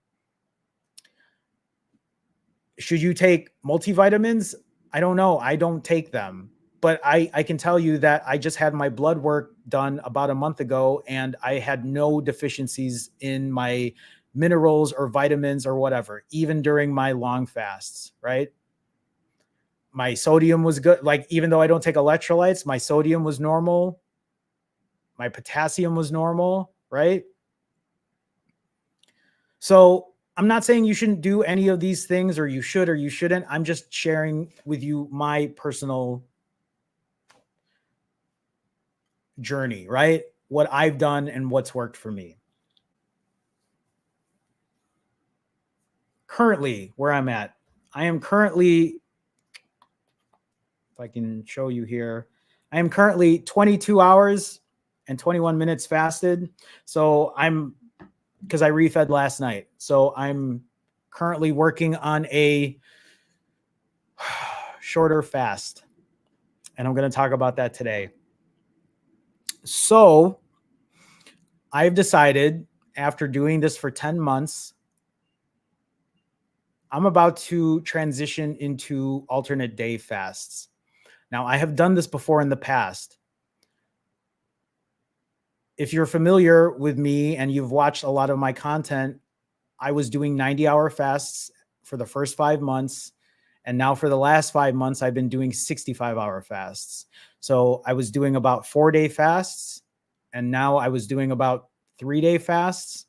Should you take multivitamins? I don't know. I don't take them. But I can tell you that I just had my blood work done about a month ago and I had no deficiencies in my minerals or vitamins or whatever, even during my long fasts, right? My sodium was good. Like, even though I don't take electrolytes, my sodium was normal. My potassium was normal, right? So I'm not saying you shouldn't do any of these things or you should or you shouldn't. I'm just sharing with you my personal journey, right? What I've done and what's worked for me. Currently, where I'm at, I am currently, if I can show you here, I am currently 22 hours and 21 minutes fasted. So because I refed last night. So I'm currently working on a shorter fast. And I'm going to talk about that today. So I've decided after doing this for 10 months, I'm about to transition into alternate day fasts. Now, I have done this before in the past. If you're familiar with me and you've watched a lot of my content, I was doing 90-hour fasts for the first 5 months. And now for the last 5 months, I've been doing 65-hour fasts. So I was doing about 4-day fasts. And now I was doing about 3-day fasts.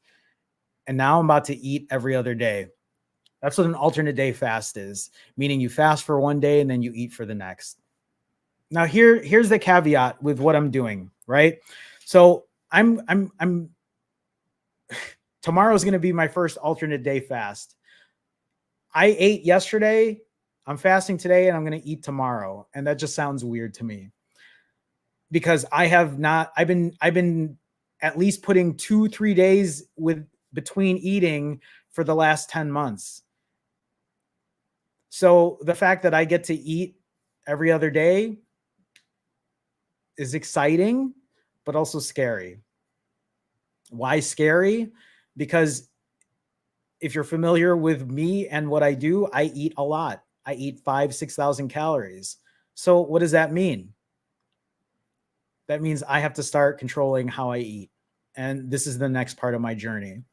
And now I'm about to eat every other day. That's what an alternate day fast is, meaning you fast for one day and then you eat for the next. Now here's the caveat with what I'm doing, right? So I'm tomorrow's going to be my first alternate day fast. I ate yesterday, I'm fasting today, and I'm going to eat tomorrow. And that just sounds weird to me because I've been at least putting 2-3 days between eating for the last 10 months. So the fact that I get to eat every other day is exciting, but also scary. Why scary? Because if you're familiar with me and what I do, I eat a lot. I eat 6,000 calories. So what does that mean? That means I have to start controlling how I eat. And this is the next part of my journey.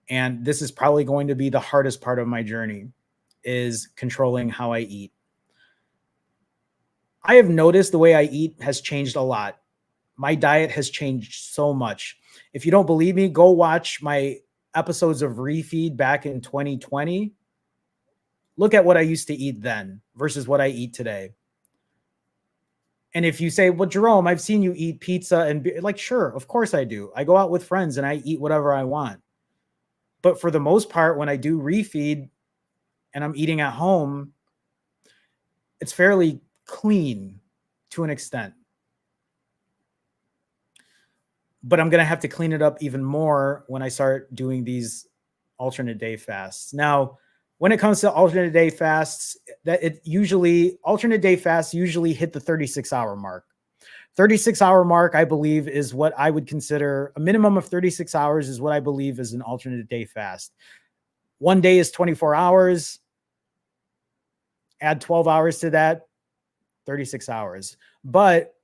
And this is probably going to be the hardest part of my journey, is controlling how I eat. I have noticed the way I eat has changed a lot. My diet has changed so much. If you don't believe me, go watch my episodes of Refeed back in 2020. Look at what I used to eat then versus what I eat today. And if you say, well, Jerome, I've seen you eat pizza and like, sure, of course I do. I go out with friends and I eat whatever I want. But for the most part, when I do Refeed and I'm eating at home, it's fairly clean to an extent. But I'm going to have to clean it up even more when I start doing these alternate day fasts. Now, when it comes to alternate day fasts, alternate day fasts usually hit the 36-hour mark. 36-hour mark, I believe, is what I would consider a minimum of 36 hours is what I believe is an alternate day fast. One day is 24 hours. Add 12 hours to that, 36 hours. But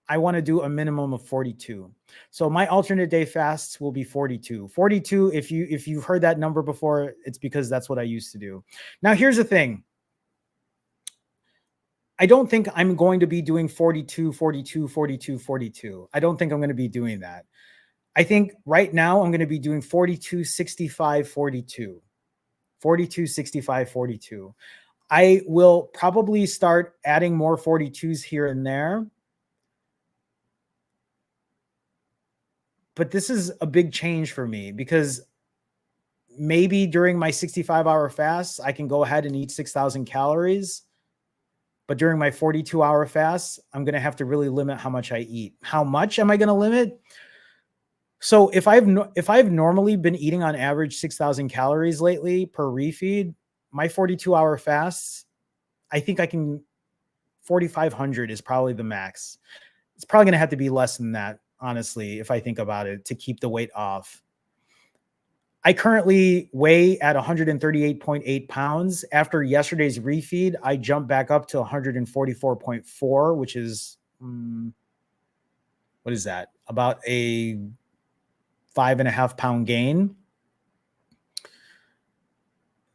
I want to do a minimum of 42. So my alternate day fasts will be 42. 42, if you've heard that number before, it's because that's what I used to do. Now, here's the thing. I don't think I'm going to be doing 42, 42, 42, 42. I don't think I'm going to be doing that. I think right now I'm going to be doing 42, 65, 42. 42, 65, 42. I will probably start adding more 42s here and there. But this is a big change for me because maybe during my 65-hour fast, I can go ahead and eat 6,000 calories. But during my 42-hour fast, I'm going to have to really limit how much I eat. How much am I going to limit? So if I've normally been eating on average 6,000 calories lately per refeed, my 42-hour fasts, I think I can 4,500 is probably the max. It's probably going to have to be less than that, honestly, if I think about it, to keep the weight off. I currently weigh at 138.8 pounds. After yesterday's refeed, I jumped back up to 144.4, which is, what is that? About a 5.5 pound gain.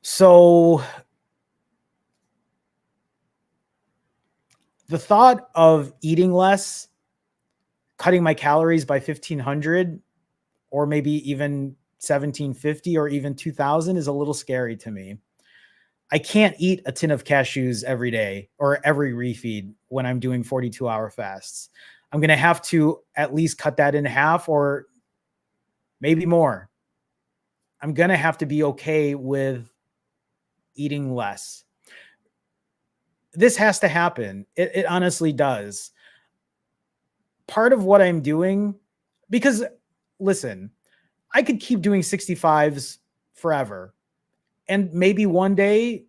So the thought of eating less, cutting my calories by 1,500, or maybe even 1,750 or even 2,000 is a little scary to me. I can't eat a tin of cashews every day or every refeed when I'm doing 42-hour fasts. I'm going to have to at least cut that in half or maybe more. I'm going to have to be okay with eating less. This has to happen. It honestly does. Part of what I'm doing, because listen, I could keep doing 65s forever. And maybe one day,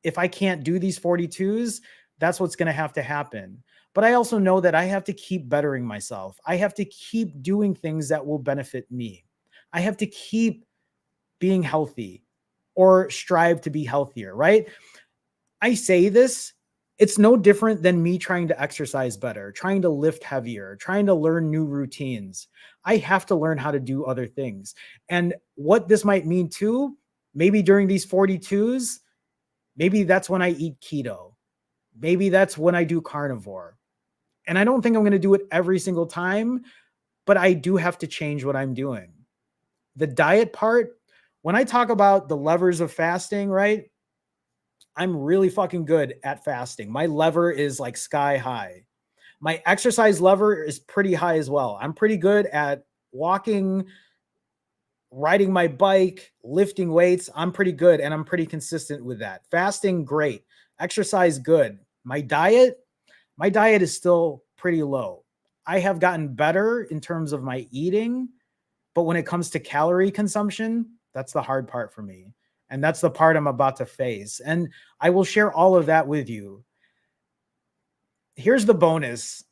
if I can't do these 42s, that's what's going to have to happen. But I also know that I have to keep bettering myself. I have to keep doing things that will benefit me. I have to keep being healthy or strive to be healthier, right? I say this, it's no different than me trying to exercise better, trying to lift heavier, trying to learn new routines. I have to learn how to do other things. And what this might mean too, maybe during these 42s, maybe that's when I eat keto. Maybe that's when I do carnivore. And I don't think I'm going to do it every single time, but I do have to change what I'm doing. The diet part, when I talk about the levers of fasting, right? I'm really fucking good at fasting. My lever is like sky high. My exercise lever is pretty high as well. I'm pretty good at walking, riding my bike, lifting weights. I'm pretty good and I'm pretty consistent with that. Fasting, great. Exercise, good. My diet is still pretty low. I have gotten better in terms of my eating, but when it comes to calorie consumption, that's the hard part for me. And that's the part I'm about to face. And I will share all of that with you. Here's the bonus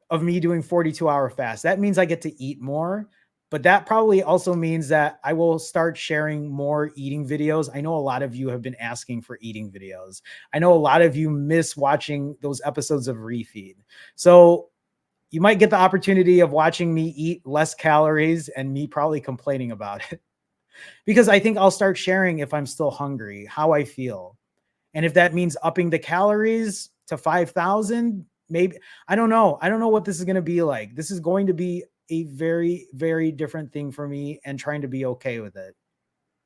of me doing 42-hour fast. That means I get to eat more, But that probably also means that I will start sharing more eating videos. I know a lot of you have been asking for eating videos. I know a lot of you miss watching those episodes of Refeed. So you might get the opportunity of watching me eat less calories and me probably complaining about it, because I think I'll start sharing, if I'm still hungry, how I feel. And if that means upping the calories to 5,000, maybe, I don't know. I don't know what this is going to be like. This is going to be a very, very different thing for me, and trying to be okay with it.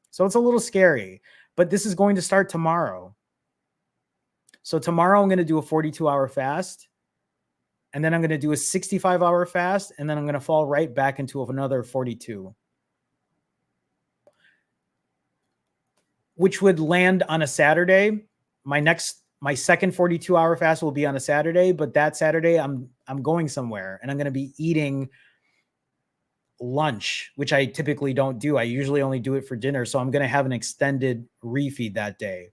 So it's a little scary, but this is going to start tomorrow. So tomorrow I'm going to do a 42-hour fast, and then I'm going to do a 65-hour fast, and then I'm going to fall right back into another 42, which would land on a Saturday. My second 42-hour fast will be on a Saturday, but that Saturday I'm going somewhere, and I'm going to be eating lunch, which I typically don't do. I usually only do it for dinner. So I'm going to have an extended refeed that day.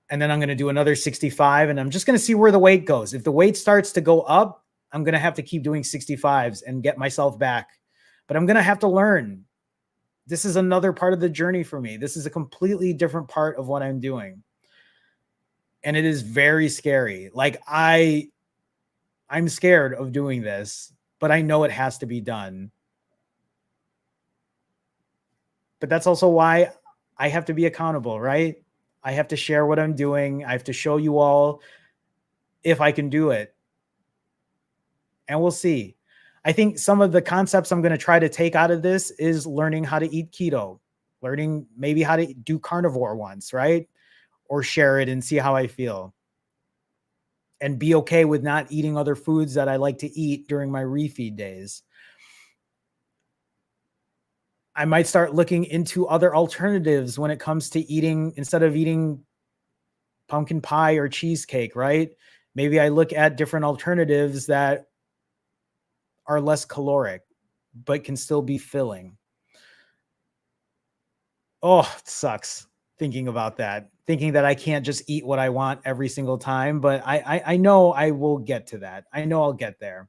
And then I'm going to do another 65, and I'm just going to see where the weight goes. If the weight starts to go up, I'm going to have to keep doing 65s and get myself back. But I'm going to have to learn. This is another part of the journey for me. This is a completely different part of what I'm doing. And it is very scary. Like I'm scared of doing this, but I know it has to be done. But that's also why I have to be accountable, right? I have to share what I'm doing. I have to show you all if I can do it. And we'll see. I think some of the concepts I'm going to try to take out of this is learning how to eat keto, learning maybe how to do carnivore once, right? Or share it and see how I feel. And be okay with not eating other foods that I like to eat during my refeed days. I might start looking into other alternatives when it comes to eating, instead of eating pumpkin pie or cheesecake, right? Maybe I look at different alternatives that are less caloric, but can still be filling. Oh, it sucks thinking about that, thinking that I can't just eat what I want every single time, but I know I will get to that. I know I'll get there.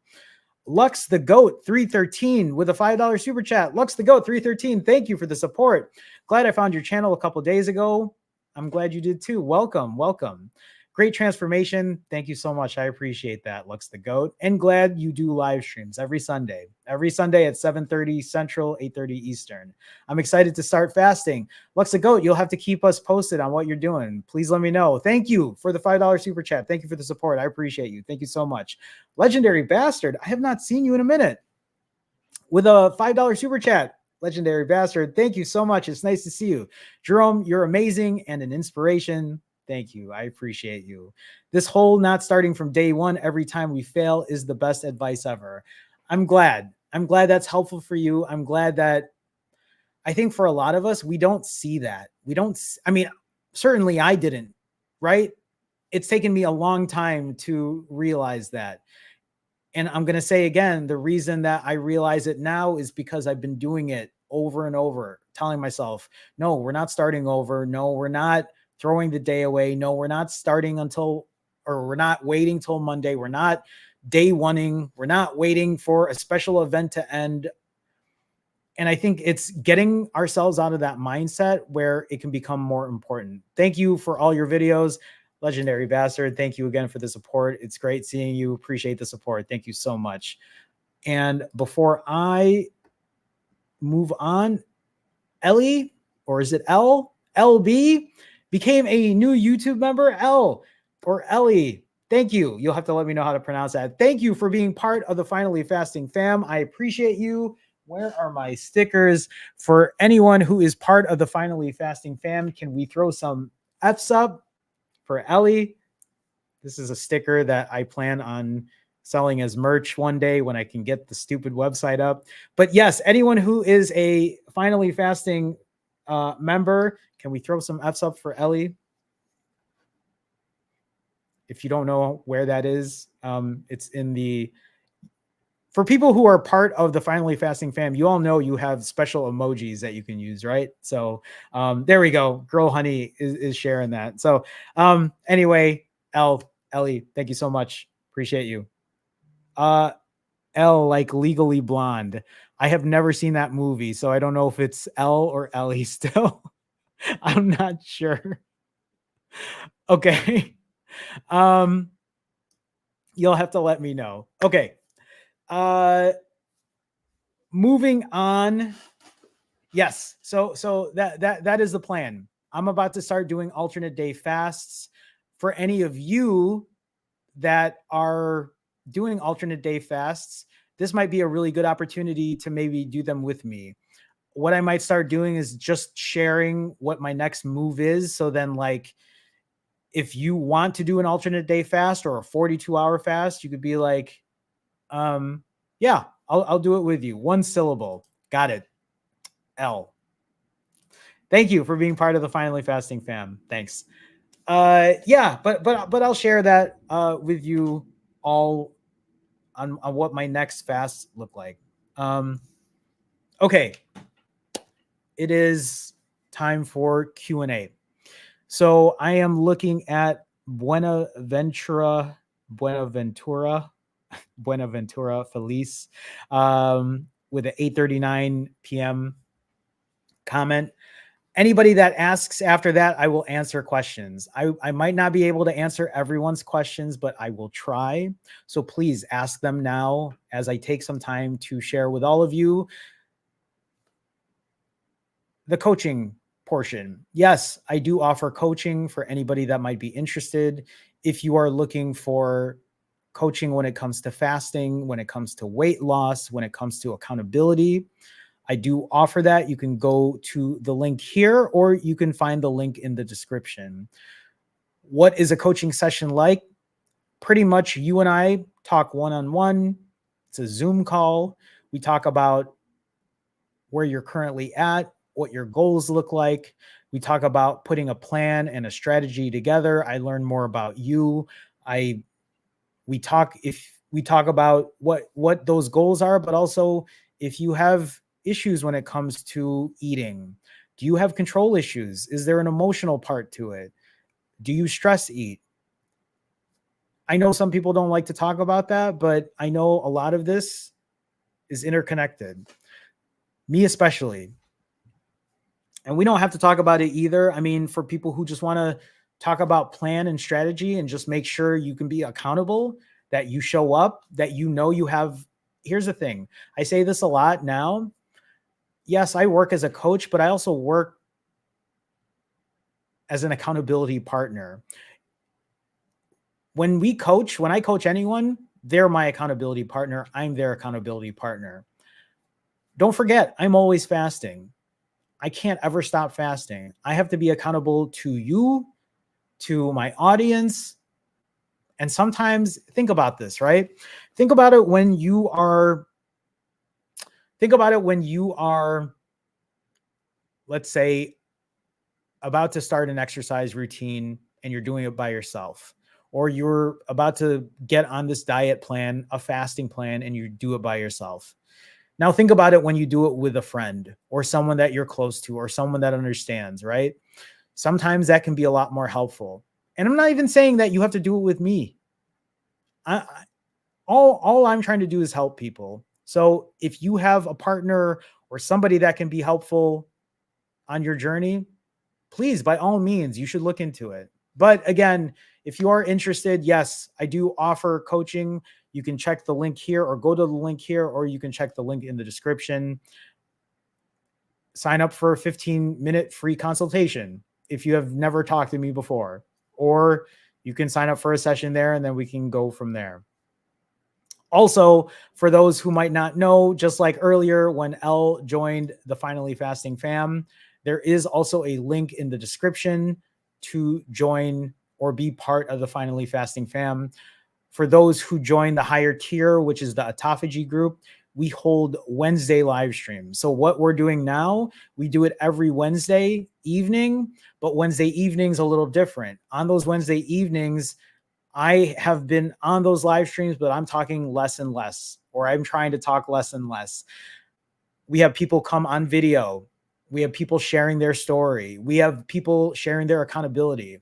Lux the Goat 313 with a $5 super chat. Lux the Goat 313, thank you for the support. Glad I found your channel a couple days ago. I'm glad you did too. Welcome, welcome. Great transformation. Thank you so much. I appreciate that, Lux the Goat. And glad you do live streams every Sunday at 7:30 Central, 8:30 Eastern. I'm excited to start fasting. Lux the Goat, you'll have to keep us posted on what you're doing. Please let me know. Thank you for the $5 super chat. Thank you for the support. I appreciate you. Thank you so much. Legendary Bastard, I have not seen you in a minute, with a $5 super chat. Legendary Bastard, thank you so much. It's nice to see you. Jerome, you're amazing and an inspiration. Thank you. I appreciate you. This whole not starting from day one every time we fail is the best advice ever. I'm glad. I'm glad that's helpful for you. I'm glad that, I think for a lot of us, we don't see that. We don't, I mean, certainly I didn't, right? It's taken me a long time to realize that. And I'm going to say again, the reason that I realize it now is because I've been doing it over and over, telling myself, no, we're not starting over. No, we're not throwing the day away. No, we're not starting until, or we're not waiting till Monday. We're not day oneing. We're not waiting for a special event to end. And I think it's getting ourselves out of that mindset where it can become more important. Thank you for all your videos. Legendary Bastard, thank you again for the support. It's great seeing you. Appreciate the support. Thank you so much. And before I move on, Ellie, or is it L? LB became a new YouTube member. L or Ellie, thank you. You'll have to let me know how to pronounce that. Thank you for being part of the Finally Fasting fam. I appreciate you. Where are my stickers? For anyone who is part of the Finally Fasting fam, can we throw some F's up for Ellie? This is a sticker that I plan on selling as merch one day when I can get the stupid website up. But yes, anyone who is a Finally Fasting member, can we throw some F's up for Ellie? If you don't know where that is, it's in the, for people who are part of the Finally Fasting fam, you all know you have special emojis that you can use, right? So there we go. Girl Honey is sharing that. So anyway, Ellie, thank you so much. Appreciate you. L like Legally Blonde. I have never seen that movie, so I don't know if it's L or Ellie still. I'm not sure. Okay. Um, you'll have to let me know. Okay. Uh, moving on. Yes. So that is the plan. I'm about to start doing alternate day fasts. For any of you that are doing alternate day fasts, this might be a really good opportunity to maybe do them with me. What I might start doing is just sharing what my next move is. So then, like, if you want to do an alternate day fast or a 42-hour fast, you could be like, yeah, I'll do it with you. One syllable. Got it. L. Thank you for being part of the Finally Fasting fam. Thanks. Yeah, but I'll share that with you all on what my next fasts look like. Okay, it is time for Q&A. So I am looking at Buenaventura Felice with an 8:39 p.m. comment. Anybody that asks after that, I will answer questions. I might not be able to answer everyone's questions, but I will try. So please ask them now as I take some time to share with all of you the coaching portion. Yes, I do offer coaching for anybody that might be interested. If you are looking for coaching when it comes to fasting, when it comes to weight loss, when it comes to accountability, I do offer that. You can go to the link here, or you can find the link in the description. What is a coaching session like? Pretty much you and I talk one-on-one. It's a Zoom call. We talk about where you're currently at, what your goals look like. We talk about putting a plan and a strategy together. I learn more about you. We talk about what those goals are, but also if you have issues when it comes to eating. Do you have control issues? Is there an emotional part to it? Do you stress eat? I know some people don't like to talk about that, but I know a lot of this is interconnected. Me especially. And we don't have to talk about it either. I mean, for people who just want to talk about plan and strategy and just make sure you can be accountable, that you show up, that you know you have. Here's the thing. I say this a lot now. Yes, I work as a coach, but I also work as an accountability partner. When I coach anyone, they're my accountability partner. I'm their accountability partner. Don't forget, I'm always fasting. I can't ever stop fasting. I have to be accountable to you, to my audience. And sometimes think about this, right? Think about it when you are, let's say, about to start an exercise routine and you're doing it by yourself, or you're about to get on this diet plan, a fasting plan, and you do it by yourself. Now think about it when you do it with a friend or someone that you're close to or someone that understands, right? Sometimes that can be a lot more helpful. And I'm not even saying that you have to do it with me. All I'm trying to do is help people. So if you have a partner or somebody that can be helpful on your journey, please, by all means, you should look into it. But again, if you are interested, yes, I do offer coaching. You can check the link here or go to the link here, or you can check the link in the description. Sign up for a 15-minute free consultation if you have never talked to me before, or you can sign up for a session there and then we can go from there. Also, for those who might not know, just like earlier when Elle joined the Finally Fasting fam, there is also a link in the description to join or be part of the Finally Fasting fam. For those who join the higher tier, which is the autophagy group, we hold Wednesday live streams. So what we're doing now, we do it every Wednesday evening, but Wednesday evenings a little different. On those Wednesday evenings, I have been on those live streams, but I'm talking less and less, or I'm trying to talk less and less. We have people come on video. We have people sharing their story. We have people sharing their accountability.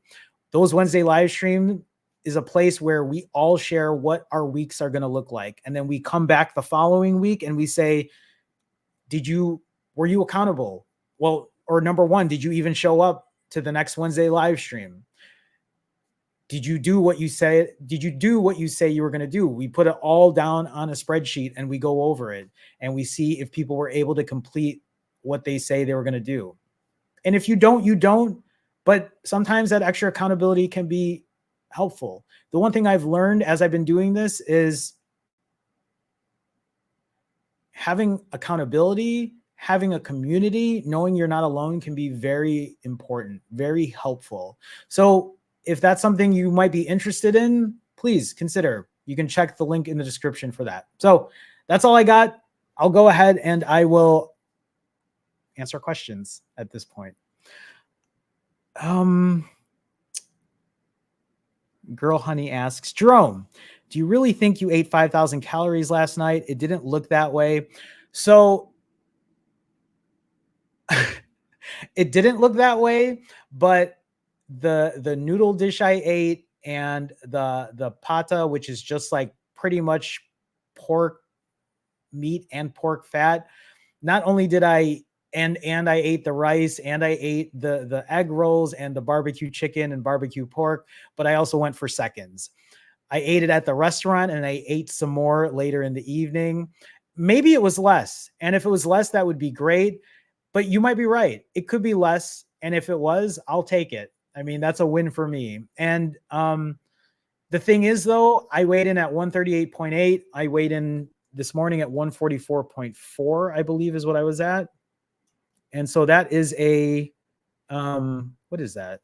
Those Wednesday live streams, is a place where we all share what our weeks are going to look like. And then we come back the following week and we say, were you accountable? Well, or number one, did you even show up to the next Wednesday live stream? Did you do what you say? Did you do what you say you were going to do? We put it all down on a spreadsheet and we go over it and we see if people were able to complete what they say they were going to do. And if you don't, you don't. But sometimes that extra accountability can be helpful. The one thing I've learned as I've been doing this is having accountability, having a community, knowing you're not alone can be very important, very helpful. So if that's something you might be interested in, please consider. You can check the link in the description for that. So that's all I got. I'll go ahead and I will answer questions at this point. Girl Honey asks, Jerome, do you really think you ate 5,000 calories last night? It didn't look that way. So it didn't look that way, but the noodle dish I ate and the pata, which is just like pretty much pork meat and pork fat. Not only did I I ate the rice and I ate the egg rolls and the barbecue chicken and barbecue pork, but I also went for seconds. I ate it at the restaurant and I ate some more later in the evening. Maybe it was less. And if it was less, that would be great. But you might be right. It could be less. And if it was, I'll take it. I mean, that's a win for me. And the thing is, though, I weighed in at 138.8. I weighed in this morning at 144.4, I believe is what I was at. And so that is a, what is that?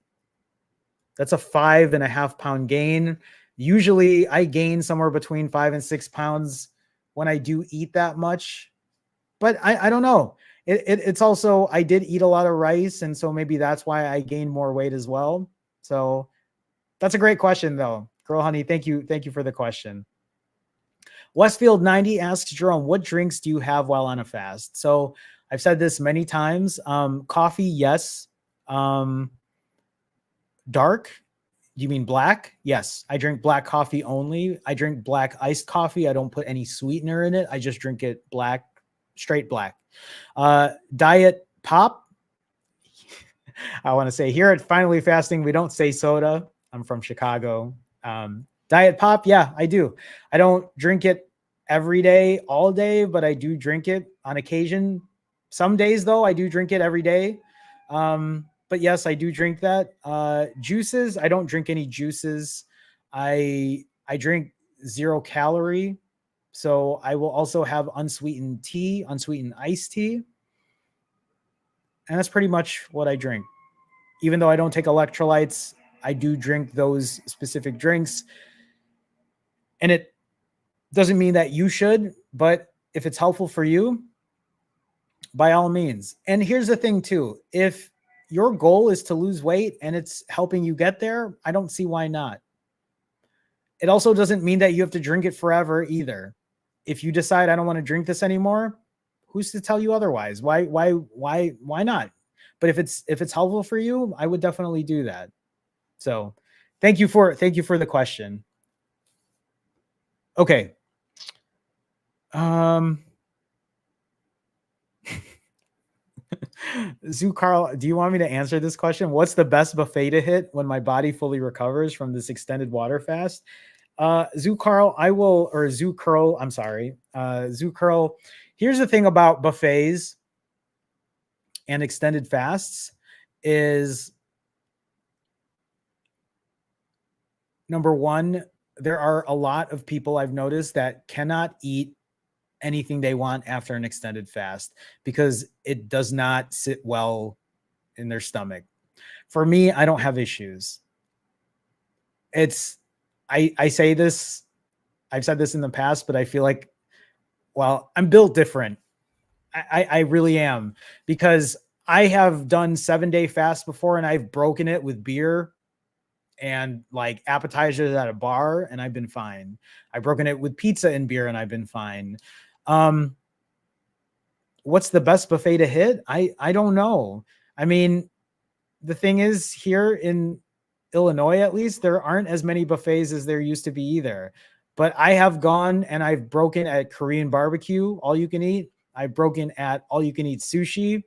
That's a 5.5 pound gain. Usually I gain somewhere between 5 and 6 pounds when I do eat that much, but I don't know. It's also, I did eat a lot of rice. And so maybe that's why I gained more weight as well. So that's a great question though. Girl Honey, thank you. Thank you for the question. Westfield 90 asks, Jerome, what drinks do you have while on a fast? So I've said this many times. Coffee, yes. Dark, you mean black? Yes, I drink black coffee only. I drink black iced coffee. I don't put any sweetener in it. I just drink it black, straight black. Diet pop. I want to say here at Finally Fasting, we don't say soda. I'm from Chicago. Diet pop, yeah, I do. I don't drink it every day, all day, but I do drink it on occasion. Some days, though, I do drink it every day. But yes, I do drink that. Juices, I don't drink any juices. I drink 0 calorie. So I will also have unsweetened tea, unsweetened iced tea. And that's pretty much what I drink. Even though I don't take electrolytes, I do drink those specific drinks. And it doesn't mean that you should, but if it's helpful for you, by all means. And here's the thing too. If your goal is to lose weight and it's helping you get there, I don't see why not. It also doesn't mean that you have to drink it forever either. If you decide I don't want to drink this anymore, who's to tell you otherwise? Why not? But if it's helpful for you, I would definitely do that. So thank you for the question. Okay. Zoo Carl, do you want me to answer this question? What's the best buffet to hit when my body fully recovers from this extended water fast? Zoo Carl, Zoo Curl, I'm sorry. Zoo Curl, here's the thing about buffets and extended fasts is, number one, there are a lot of people I've noticed that cannot eat anything they want after an extended fast because it does not sit well in their stomach. For me, I don't have issues. I say this, I've said this in the past, but I feel like, well, I'm built different. I really am, because I have done 7-day fasts before and I've broken it with beer and like appetizers at a bar and I've been fine. I've broken it with pizza and beer and I've been fine. What's the best buffet to hit? I don't know. I mean, the thing is here Illinois, at least, there aren't as many buffets as there used to be either. But I have gone and I've broken at Korean barbecue, all you can eat. I've broken at all you can eat sushi,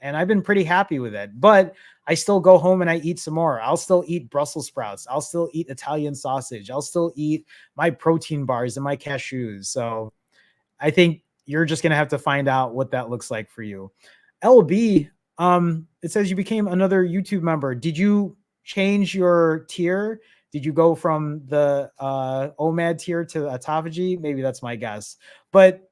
and I've been pretty happy with it. But I still go home and I eat some more. I'll still eat Brussels sprouts. I'll still eat Italian sausage. I'll still eat my protein bars and my cashews. So I think you're just going to have to find out what that looks like for you. LB, it says you became another YouTube member. Did you change your tier? Did you go from the OMAD tier to autophagy? Maybe that's my guess. But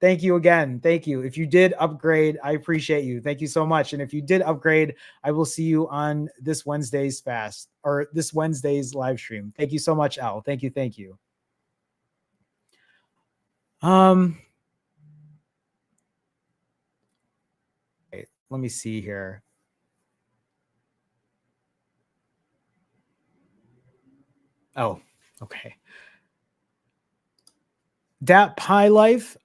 thank you again. Thank you. If you did upgrade, I appreciate you. Thank you so much. And if you did upgrade, I will see you on this Wednesday's fast or this Wednesday's live stream. Thank you so much, Al. Thank you. Thank you. Let me see here. Oh, okay. Dat Pie Life,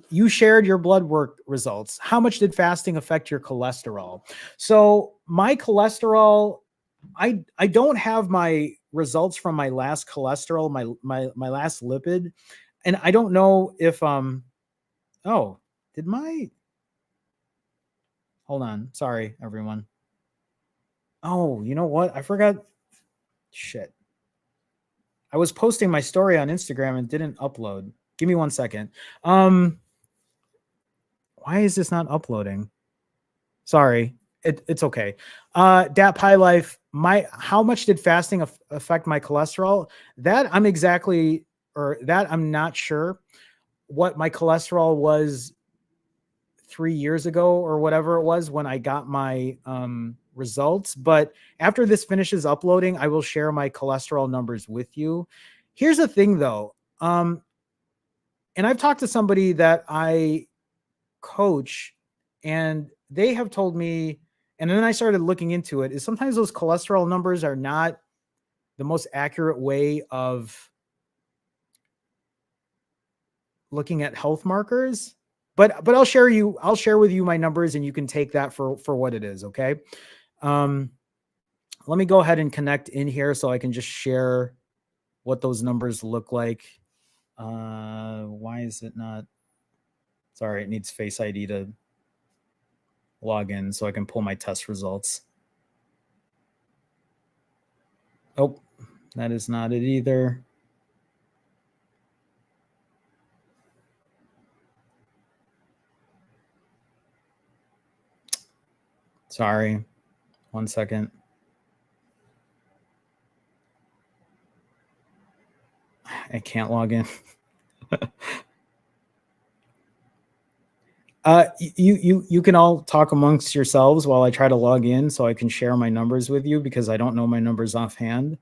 you shared your blood work results. How much did fasting affect your cholesterol? So my cholesterol, I don't have my results from my last cholesterol, my last lipid, and I don't know if hold on, sorry everyone. Oh, you know what? I forgot. Shit. I was posting my story on Instagram and didn't upload. Give me 1 second. Why is this not uploading? Sorry. It's okay. Dat Pie Life, how much did fasting affect my cholesterol? That I'm not sure what my cholesterol was 3 years ago or whatever it was when I got my results. But after this finishes uploading, I will share my cholesterol numbers with you. Here's the thing though. And I've talked to somebody that I coach, and they have told me, and then I started looking into it, is sometimes those cholesterol numbers are not the most accurate way of looking at health markers. But I'll share with you my numbers, and you can take that for what it is. Okay. Let me go ahead and connect in here so I can just share what those numbers look like. Why is it not? Sorry, it needs Face ID to log in so I can pull my test results. Oh, that is not it either. Sorry, 1 second. I can't log in. You can all talk amongst yourselves while I try to log in so I can share my numbers with you, because I don't know my numbers offhand.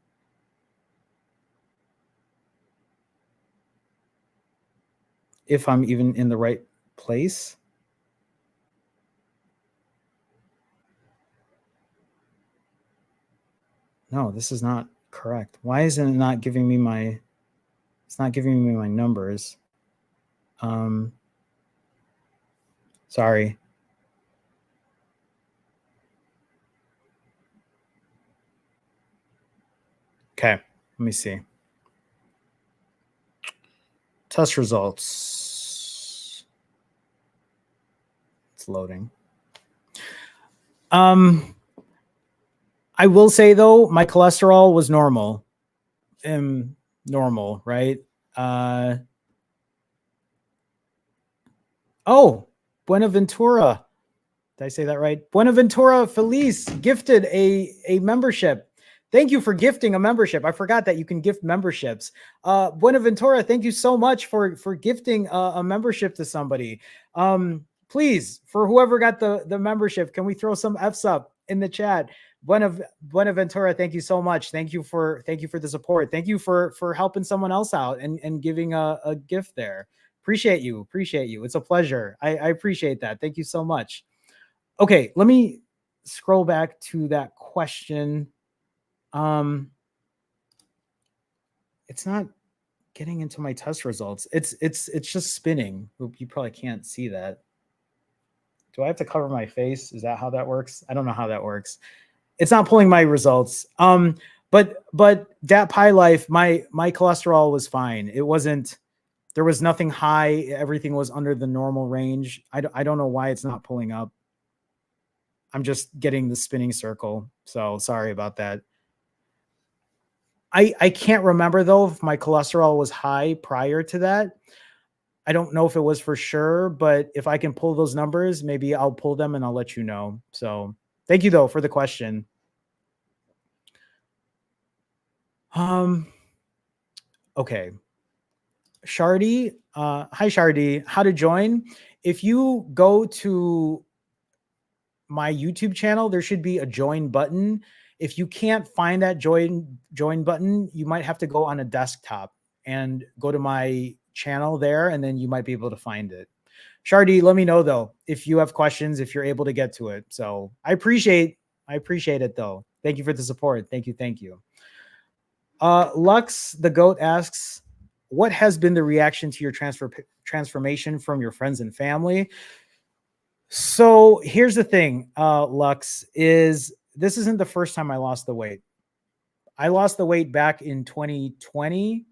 If I'm even in the right place. No, this is not correct. Why isn't it not giving me my, it's not giving me my numbers. Sorry. Okay, let me see. Test results. It's loading. I will say though, my cholesterol was normal. Normal, right? Buenaventura. Did I say that right? Buenaventura Feliz gifted a membership. Thank you for gifting a membership. I forgot that you can gift memberships. Buenaventura, thank you so much for gifting a membership to somebody. Please, for whoever got the membership, can we throw some F's up in the chat? Buenaventura, thank you so much. Thank you for the support. Thank you for helping someone else out and giving a gift there. Appreciate you. It's a pleasure. I appreciate that. Thank you so much. Okay, let me scroll back to that question. It's not getting into my test results. It's just spinning. You probably can't see that. Do I have to cover my face? Is that how that works? I don't know how that works. It's not pulling my results. But that pie life, my cholesterol was fine. It wasn't. There was nothing high. Everything was under the normal range. I don't know why it's not pulling up. I'm just getting the spinning circle. So sorry about that. I can't remember though if my cholesterol was high prior to that. I don't know if it was for sure, but if I can pull those numbers, maybe I'll pull them and I'll let you know. So thank you though for the question. Okay. Shardy, hi Shardy, how to join. If you go to my YouTube channel, there should be a join button. If you can't find that join button, you might have to go on a desktop and go to my channel there, and then you might be able to find it. Shardy, let me know though if you have questions, if you're able to get to it. So I appreciate it though. Thank you for the support. Thank you. Lux the goat asks, what has been the reaction to your transformation from your friends and family? So here's the thing, Lux, is this isn't the first time I lost the weight. I lost the weight back in 2020,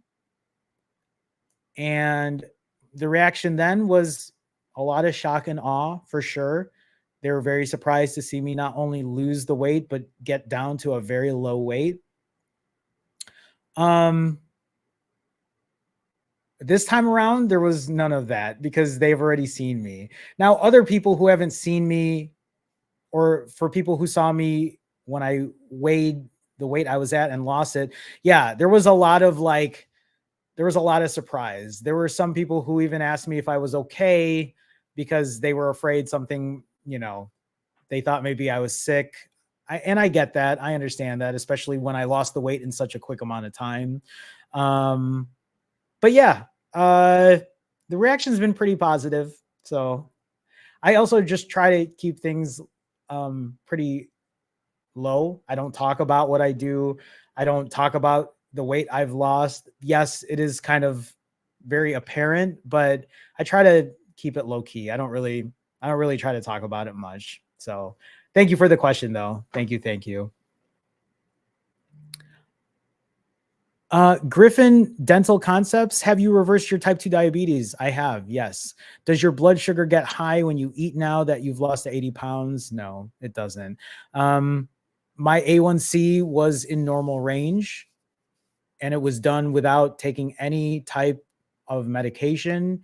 and the reaction then was a lot of shock and awe for sure. They were very surprised to see me not only lose the weight, but get down to a very low weight. This time around, there was none of that because they've already seen me. Now, other people who haven't seen me, or for people who saw me when I weighed the weight I was at and lost it, yeah, there was a lot of surprise. There were some people who even asked me if I was okay because they were afraid something, they thought maybe I was sick. And I get that. I understand that, especially when I lost the weight in such a quick amount of time. But yeah, the reaction's been pretty positive. So I also just try to keep things pretty low. I don't talk about what I do. I don't talk about the weight I've lost. Yes, it is kind of very apparent, but I try to keep it low key. I don't really try to talk about it much. So thank you for the question though. Thank you. Griffin Dental Concepts, have you reversed your type 2 diabetes? I have, yes. Does your blood sugar get high when you eat now that you've lost 80 pounds? No, it doesn't. My A1C was in normal range, and it was done without taking any type of medication.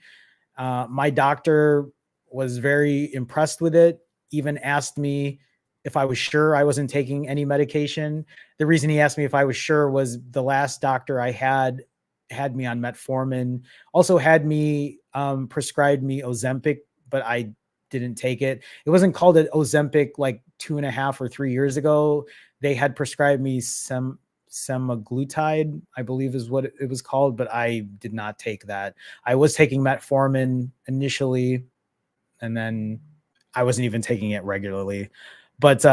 My doctor was very impressed with it, even asked me if I was sure I wasn't taking any medication. The reason he asked me if I was sure was the last doctor I had me on metformin, also had me prescribed me Ozempic, but I didn't take it. It wasn't called an Ozempic like 2.5 or 3 years ago. They had prescribed me semaglutide, I believe is what it was called, but I did not take that. I was taking metformin initially, and then I wasn't even taking it regularly. But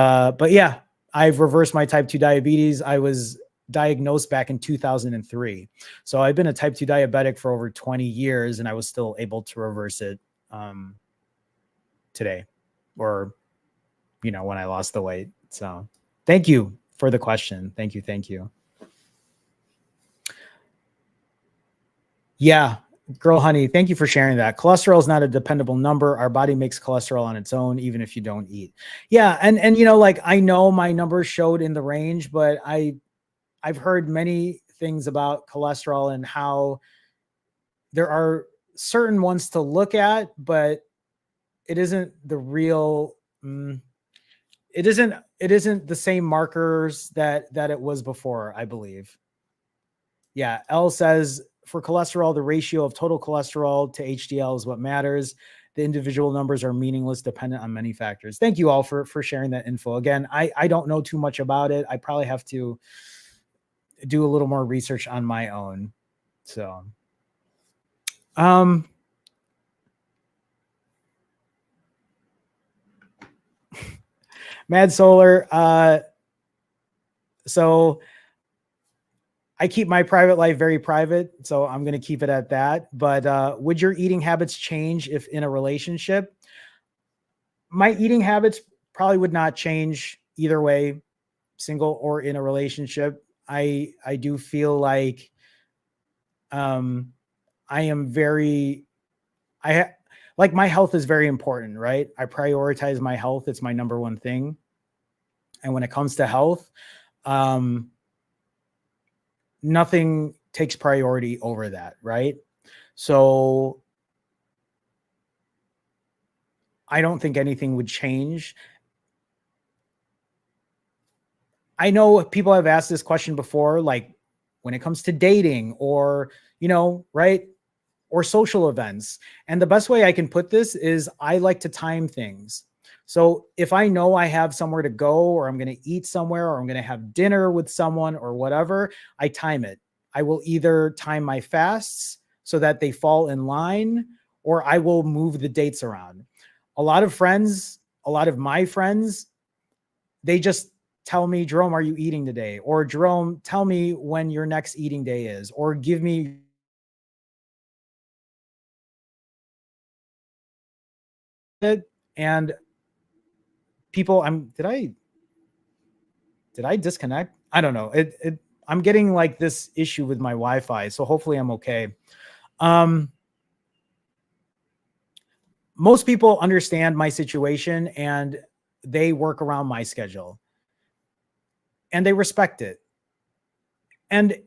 yeah, I've reversed my type 2 diabetes. I was diagnosed back in 2003. So I've been a type 2 diabetic for over 20 years, and I was still able to reverse it today, or, when I lost the weight. So thank you for the question. Thank you. Yeah. Girl Honey, thank you for sharing that. Cholesterol is not a dependable number. Our body makes cholesterol on its own, even if you don't eat. Yeah. And I know my numbers showed in the range, but I've heard many things about cholesterol and how there are certain ones to look at, but it isn't the real, it isn't the same markers that it was before, I believe. Yeah. L says, for cholesterol, the ratio of total cholesterol to HDL is what matters. The individual numbers are meaningless, dependent on many factors. Thank you all for sharing that info. Again, I don't know too much about it. I probably have to do a little more research on my own. So, Mad Solar. So I keep my private life very private, so I'm going to keep it at that. But would your eating habits change if in a relationship? My eating habits probably would not change either way. single or in a relationship, I do feel like I am very like my health is very important, right? I prioritize my health. It's my number one thing. And when it comes to health, um, nothing takes priority over that, right? So I don't think anything would change. I know people have asked this question before, like when it comes to dating or, right? Or social events. And the best way I can put this is I like to time things. So if I know I have somewhere to go or I'm going to eat somewhere or I'm going to have dinner with someone or whatever, I time it. I will either time my fasts so that they fall in line or I will move the dates around. A lot of friends, a lot of my friends, they just tell me, Jerome, are you eating today? Or Jerome, tell me when your next eating day is, or give me it. And people, did I disconnect? I don't know. I'm getting like this issue with my Wi-Fi, so hopefully I'm okay. Um, most people understand my situation and they work around my schedule and they respect it. And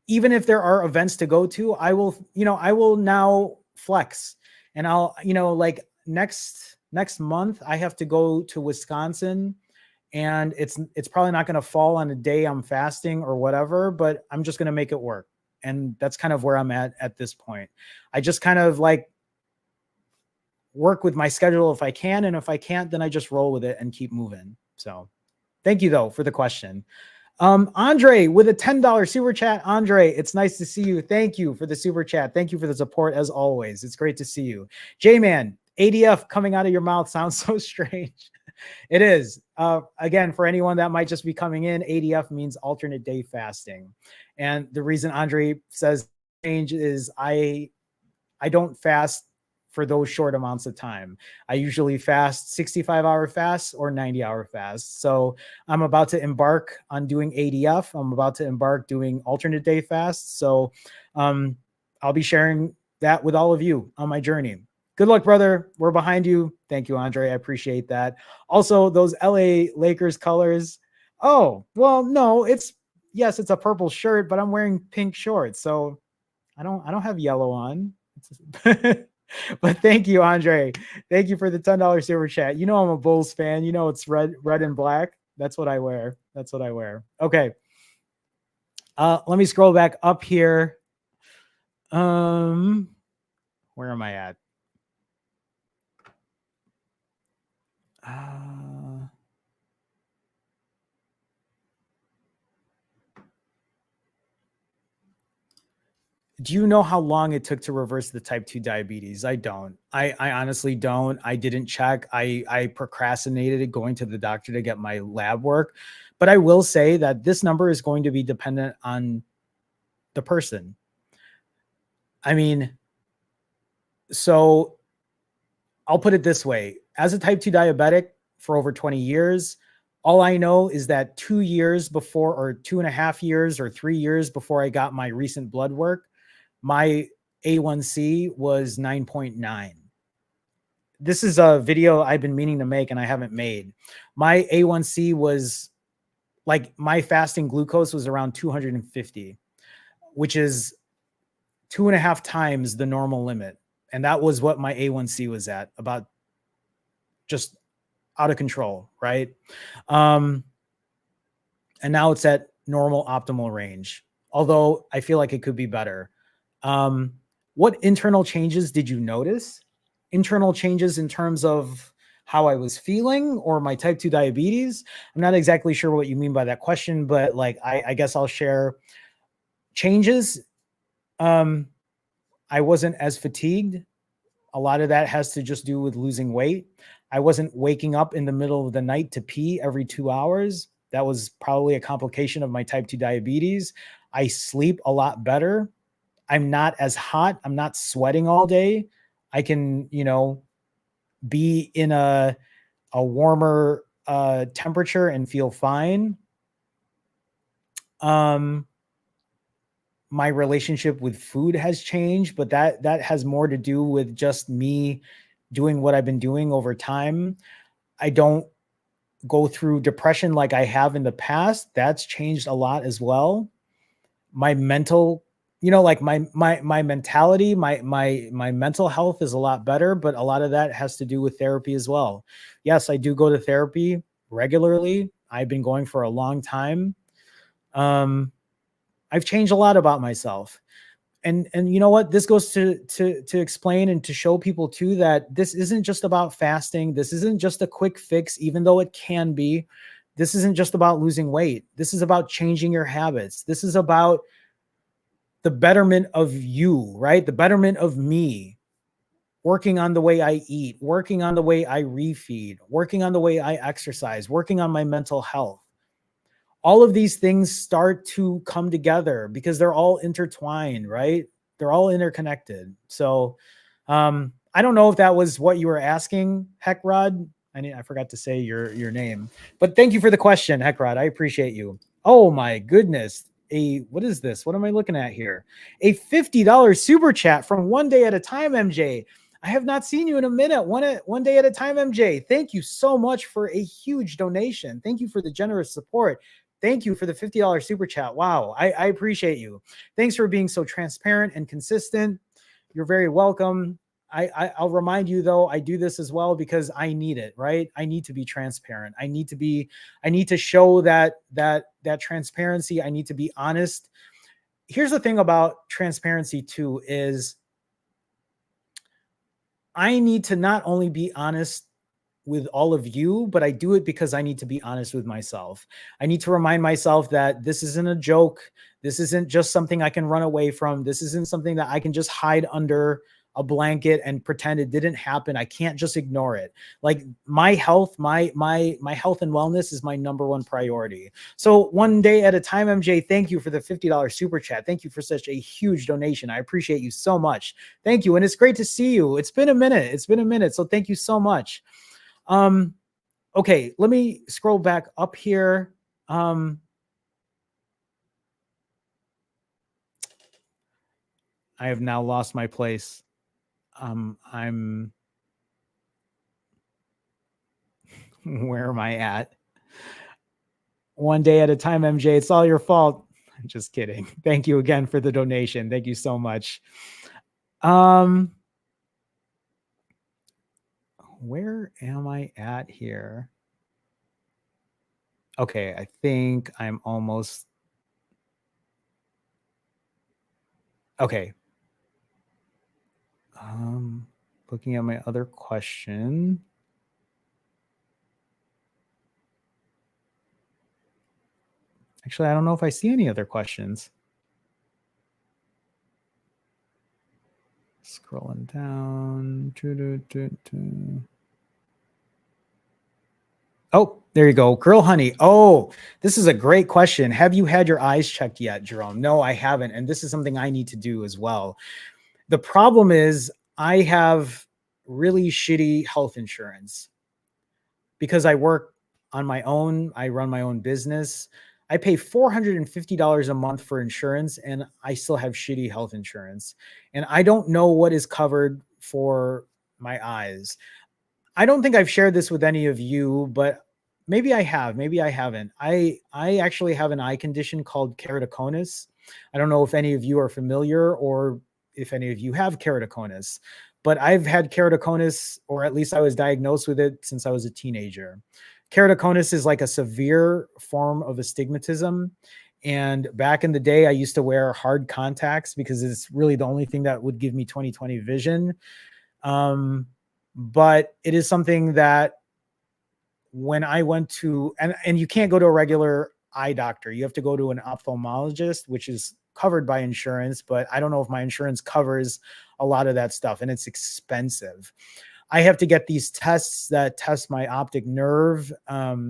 even if there are events to go to, I will now flex and I'll, like next month I have to go to Wisconsin and it's probably not going to fall on a day I'm fasting or whatever, but I'm just going to make it work. And that's kind of where I'm at this point. I just kind of like work with my schedule if I can. And if I can't, then I just roll with it and keep moving. So thank you though for the question. Andre with a $10 super chat. Andre, it's nice to see you. Thank you for the super chat. Thank you for the support as always. It's great to see you. J-Man, ADF coming out of your mouth sounds so strange. It is. Again, for anyone that might just be coming in, ADF means alternate day fasting. And the reason Andre says change is I don't fast for those short amounts of time. I usually fast 65-hour fasts or 90-hour fasts. So I'm about to embark on doing ADF. I'm about to embark doing alternate day fasts. So I'll be sharing that with all of you on my journey. Good luck, brother. We're behind you. Thank you, Andre. I appreciate that. Also, those LA Lakers colors. Oh, well, no, yes, it's a purple shirt, but I'm wearing pink shorts. So I don't have yellow on. But thank you, Andre. Thank you for the $10 super chat. You know I'm a Bulls fan. You know it's red and black. That's what I wear. That's what I wear. Okay. Let me scroll back up here. Where am I at? Do you know how long it took to reverse the type 2 diabetes? I don't. I honestly don't. I didn't check. I procrastinated going to the doctor to get my lab work. But I will say that this number is going to be dependent on the person. I mean, so I'll put it this way. As a type 2 diabetic for over 20 years, all I know is that 2 years before, or 2.5 years or 3 years before I got my recent blood work, my A1C was 9.9. This is a video I've been meaning to make and I haven't made. My A1C was like, my fasting glucose was around 250, which is 2.5 times the normal limit. And that was what my A1C was at, about just out of control, right? And now it's at normal optimal range, although I feel like it could be better. What internal changes did you notice? Internal changes in terms of how I was feeling or my type 2 diabetes? I'm not exactly sure what you mean by that question, but like, I guess I'll share changes. I wasn't as fatigued. A lot of that has to just do with losing weight. I wasn't waking up in the middle of the night to pee every 2 hours. That was probably a complication of my type 2 diabetes. I sleep a lot better. I'm not as hot. I'm not sweating all day. I can, be in a warmer temperature and feel fine. Um, my relationship with food has changed, but that has more to do with just me doing what I've been doing over time. I don't go through depression like I have in the past. That's changed a lot as well. My mental, like my mentality, my mental health is a lot better, but a lot of that has to do with therapy as well. Yes, I do go to therapy regularly. I've been going for a long time. I've changed a lot about myself. And you know what, this goes to explain and to show people too that this isn't just about fasting. This isn't just a quick fix, even though it can be. This isn't just about losing weight. This is about changing your habits. This is about the betterment of you, right? The betterment of me, working on the way I eat, working on the way I refeed, working on the way I exercise, working on my mental health. All of these things start to come together because they're all intertwined, right? They're all interconnected. So I don't know if that was what you were asking, Heckrod. I forgot to say your name, but thank you for the question, Heckrod. I appreciate you. Oh my goodness. What is this? What am I looking at here? A $50 super chat from One Day at a Time, MJ. I have not seen you in a minute. One day at a time, MJ. Thank you so much for a huge donation. Thank you for the generous support. Thank you for the $50 super chat. Wow, I appreciate you. Thanks for being so transparent and consistent. You're very welcome. I'll remind you though, I do this as well because I need it, right? I need to be transparent. I need to show that transparency. I need to be honest. Here's the thing about transparency too, is I need to not only be honest with all of you, but I do it because I need to be honest with myself. I need to remind myself that this isn't a joke. This isn't just something I can run away from. This isn't something that I can just hide under a blanket and pretend it didn't happen. I can't just ignore it. Like my health, my health and wellness is my number one priority. So One Day at a Time, MJ, thank you for the $50 super chat. Thank you for such a huge donation. I appreciate you so much. Thank you. And it's great to see you. It's been a minute. So thank you so much. Okay, let me scroll back up here. I have now lost my place. Where am I at? One Day at a Time, MJ. It's all your fault. I'm just kidding. Thank you again for the donation. Thank you so much. Where am I at here? Okay, I think I'm almost. Okay. Looking at my other question. Actually, I don't know if I see any other questions. Scrolling down. Oh, there you go. Girl Honey. Oh, this is a great question. Have you had your eyes checked yet, Jerome? No, I haven't. And this is something I need to do as well. The problem is I have really shitty health insurance because I work on my own. I run my own business. I pay $450 a month for insurance and I still have shitty health insurance. And I don't know what is covered for my eyes. I don't think I've shared this with any of you, but maybe I have, maybe I haven't. I actually have an eye condition called keratoconus. I don't know if any of you are familiar or if any of you have keratoconus, but I've had keratoconus, or at least I was diagnosed with it since I was a teenager. Keratoconus is like a severe form of astigmatism. And back in the day, I used to wear hard contacts because it's really the only thing that would give me 20/20 vision. But it is something that when I went to, and you can't go to a regular eye doctor, you have to go to an ophthalmologist, which is covered by insurance, but I don't know if my insurance covers a lot of that stuff, and it's expensive. I have to get these tests that test my optic nerve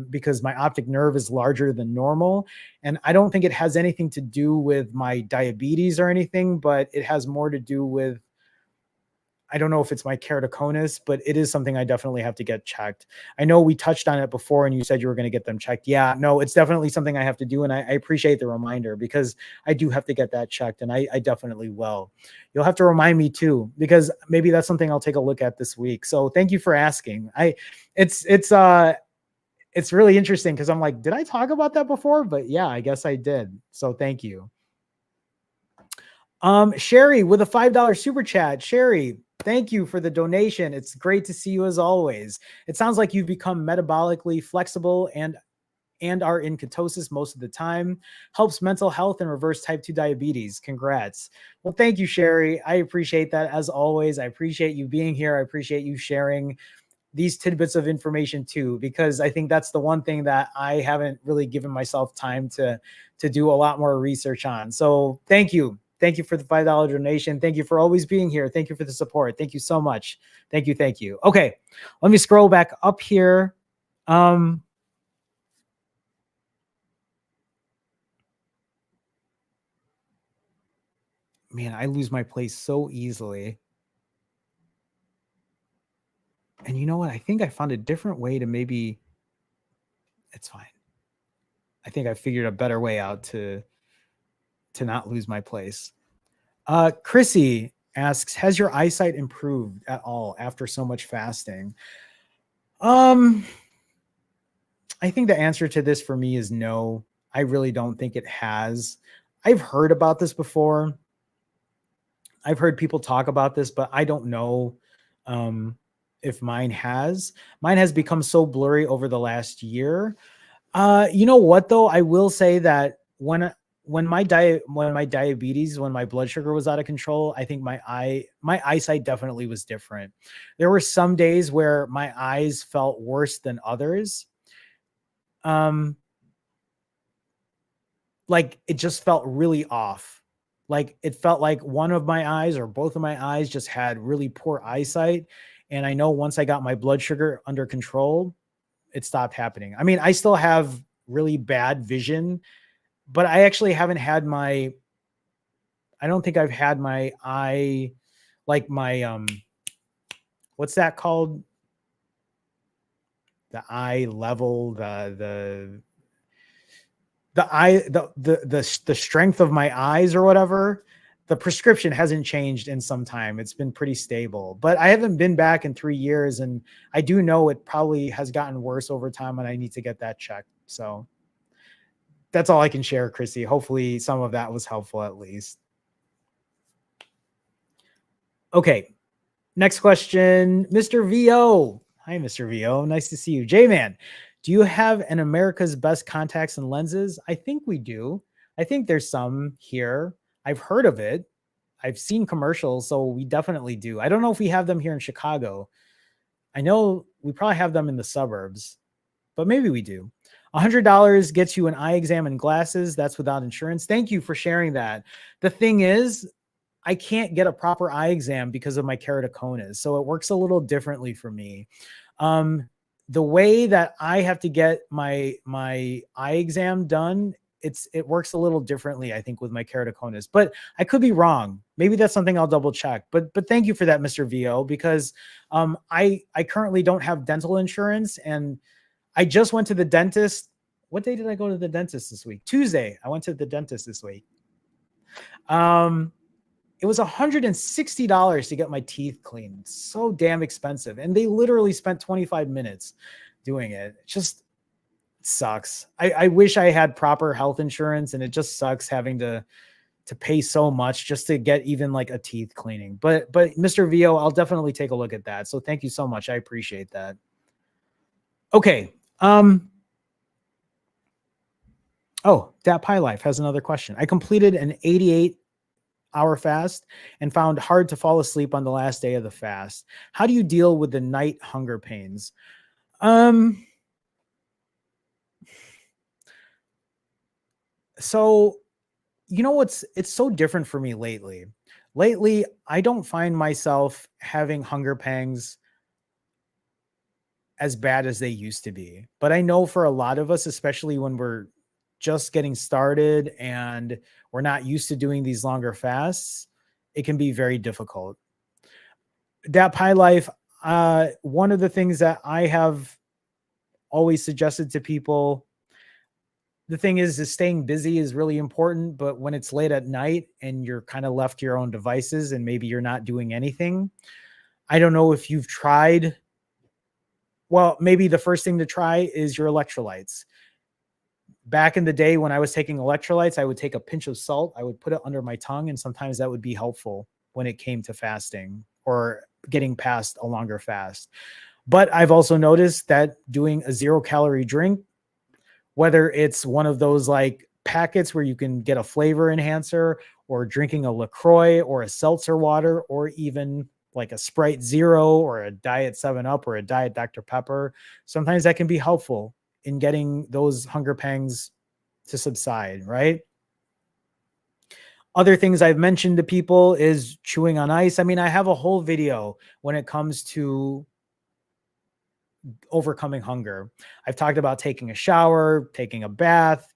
because my optic nerve is larger than normal. And I don't think it has anything to do with my diabetes or anything, but it has more to do with I don't know if it's my keratoconus, but it is something I definitely have to get checked. I know we touched on it before and you said you were going to get them checked. Yeah, no, it's definitely something I have to do. And I appreciate the reminder because I do have to get that checked and I definitely will. You'll have to remind me too, because maybe that's something I'll take a look at this week. So thank you for asking. It's really interesting because I'm like, did I talk about that before? But yeah, I guess I did. So thank you. Sherry with a $5 super chat. Sherry, thank you for the donation. It's great to see you as always. It sounds like you've become metabolically flexible and are in ketosis most of the time. Helps mental health and reverse type 2 diabetes. Congrats. Well, thank you, Sherry. I appreciate that as always. I appreciate you being here. I appreciate you sharing these tidbits of information too, because I think that's the one thing that I haven't really given myself time to do a lot more research on. So thank you. Thank you for the $5 donation. Thank you for always being here. Thank you for the support. Thank you so much. Thank you. Thank you. Okay. Let me scroll back up here. Man, I lose my place so easily. And you know what? I think I found a different way to maybe, it's fine. I think I figured a better way out to not lose my place. Chrissy asks, has your eyesight improved at all after so much fasting? I think the answer to this for me is no. I really don't think it has. I've heard about this before. I've heard people talk about this, but I don't know if mine has. Mine has become so blurry over the last year. You know what though? I will say that when my diabetes, when my blood sugar was out of control, I think my eyesight definitely was different. There were some days where my eyes felt worse than others. Like it just felt really off. Like it felt like one of my eyes or both of my eyes just had really poor eyesight. And I know once I got my blood sugar under control, it stopped happening. I mean, I still have really bad vision, but I actually haven't had I don't think I've had my eye, like my, what's that called? The eye level, the eye, the strength of my eyes or whatever. The prescription hasn't changed in some time. It's been pretty stable, but I haven't been back in 3 years. And I do know it probably has gotten worse over time and I need to get that checked. So that's all I can share, Chrissy. Hopefully some of that was helpful at least. Okay. Next question, Mr. VO. Hi, Mr. VO. Nice to see you. J-Man, do you have an America's Best Contacts and Lenses? I think we do. I think there's some here. I've heard of it. I've seen commercials, so we definitely do. I don't know if we have them here in Chicago. I know we probably have them in the suburbs, but maybe we do. $100 gets you an eye exam and glasses. That's without insurance. Thank you for sharing that. The thing is, I can't get a proper eye exam because of my keratoconus. So it works a little differently for me. The way that I have to get my eye exam done, it works a little differently, I think, with my keratoconus, but I could be wrong. Maybe that's something I'll double check, but thank you for that, Mr. VO, because I currently don't have dental insurance and I just went to the dentist. What day did I go to the dentist this week? Tuesday. I went to the dentist this week. It was $160 to get my teeth cleaned. So damn expensive. And they literally spent 25 minutes doing it. It just sucks. I wish I had proper health insurance, and it just sucks having to pay so much just to get even like a teeth cleaning. But Mr. VO, I'll definitely take a look at that. So thank you so much. I appreciate that. Okay. Oh, that Pie Life has another question. I completed an 88-hour fast and found hard to fall asleep on the last day of the fast. How do you deal with the night hunger pains? So, you know it's so different for me lately. Lately, I don't find myself having hunger pangs as bad as they used to be. But I know for a lot of us, especially when we're just getting started and we're not used to doing these longer fasts, it can be very difficult. That pie life, one of the things that I have always suggested to people, the thing is staying busy is really important, but when it's late at night and you're kind of left to your own devices and maybe you're not doing anything, I don't know if you've tried. Well, maybe the first thing to try is your electrolytes. Back in the day when I was taking electrolytes, I would take a pinch of salt, I would put it under my tongue, and sometimes that would be helpful when it came to fasting or getting past a longer fast. But I've also noticed that doing a 0-calorie drink, whether it's one of those like packets where you can get a flavor enhancer, or drinking a LaCroix or a seltzer water, or even like a Sprite Zero or a Diet 7 Up or a Diet Dr. Pepper, sometimes that can be helpful in getting those hunger pangs to subside, right? Other things I've mentioned to people is chewing on ice. I mean, I have a whole video when it comes to overcoming hunger. I've talked about taking a shower, taking a bath,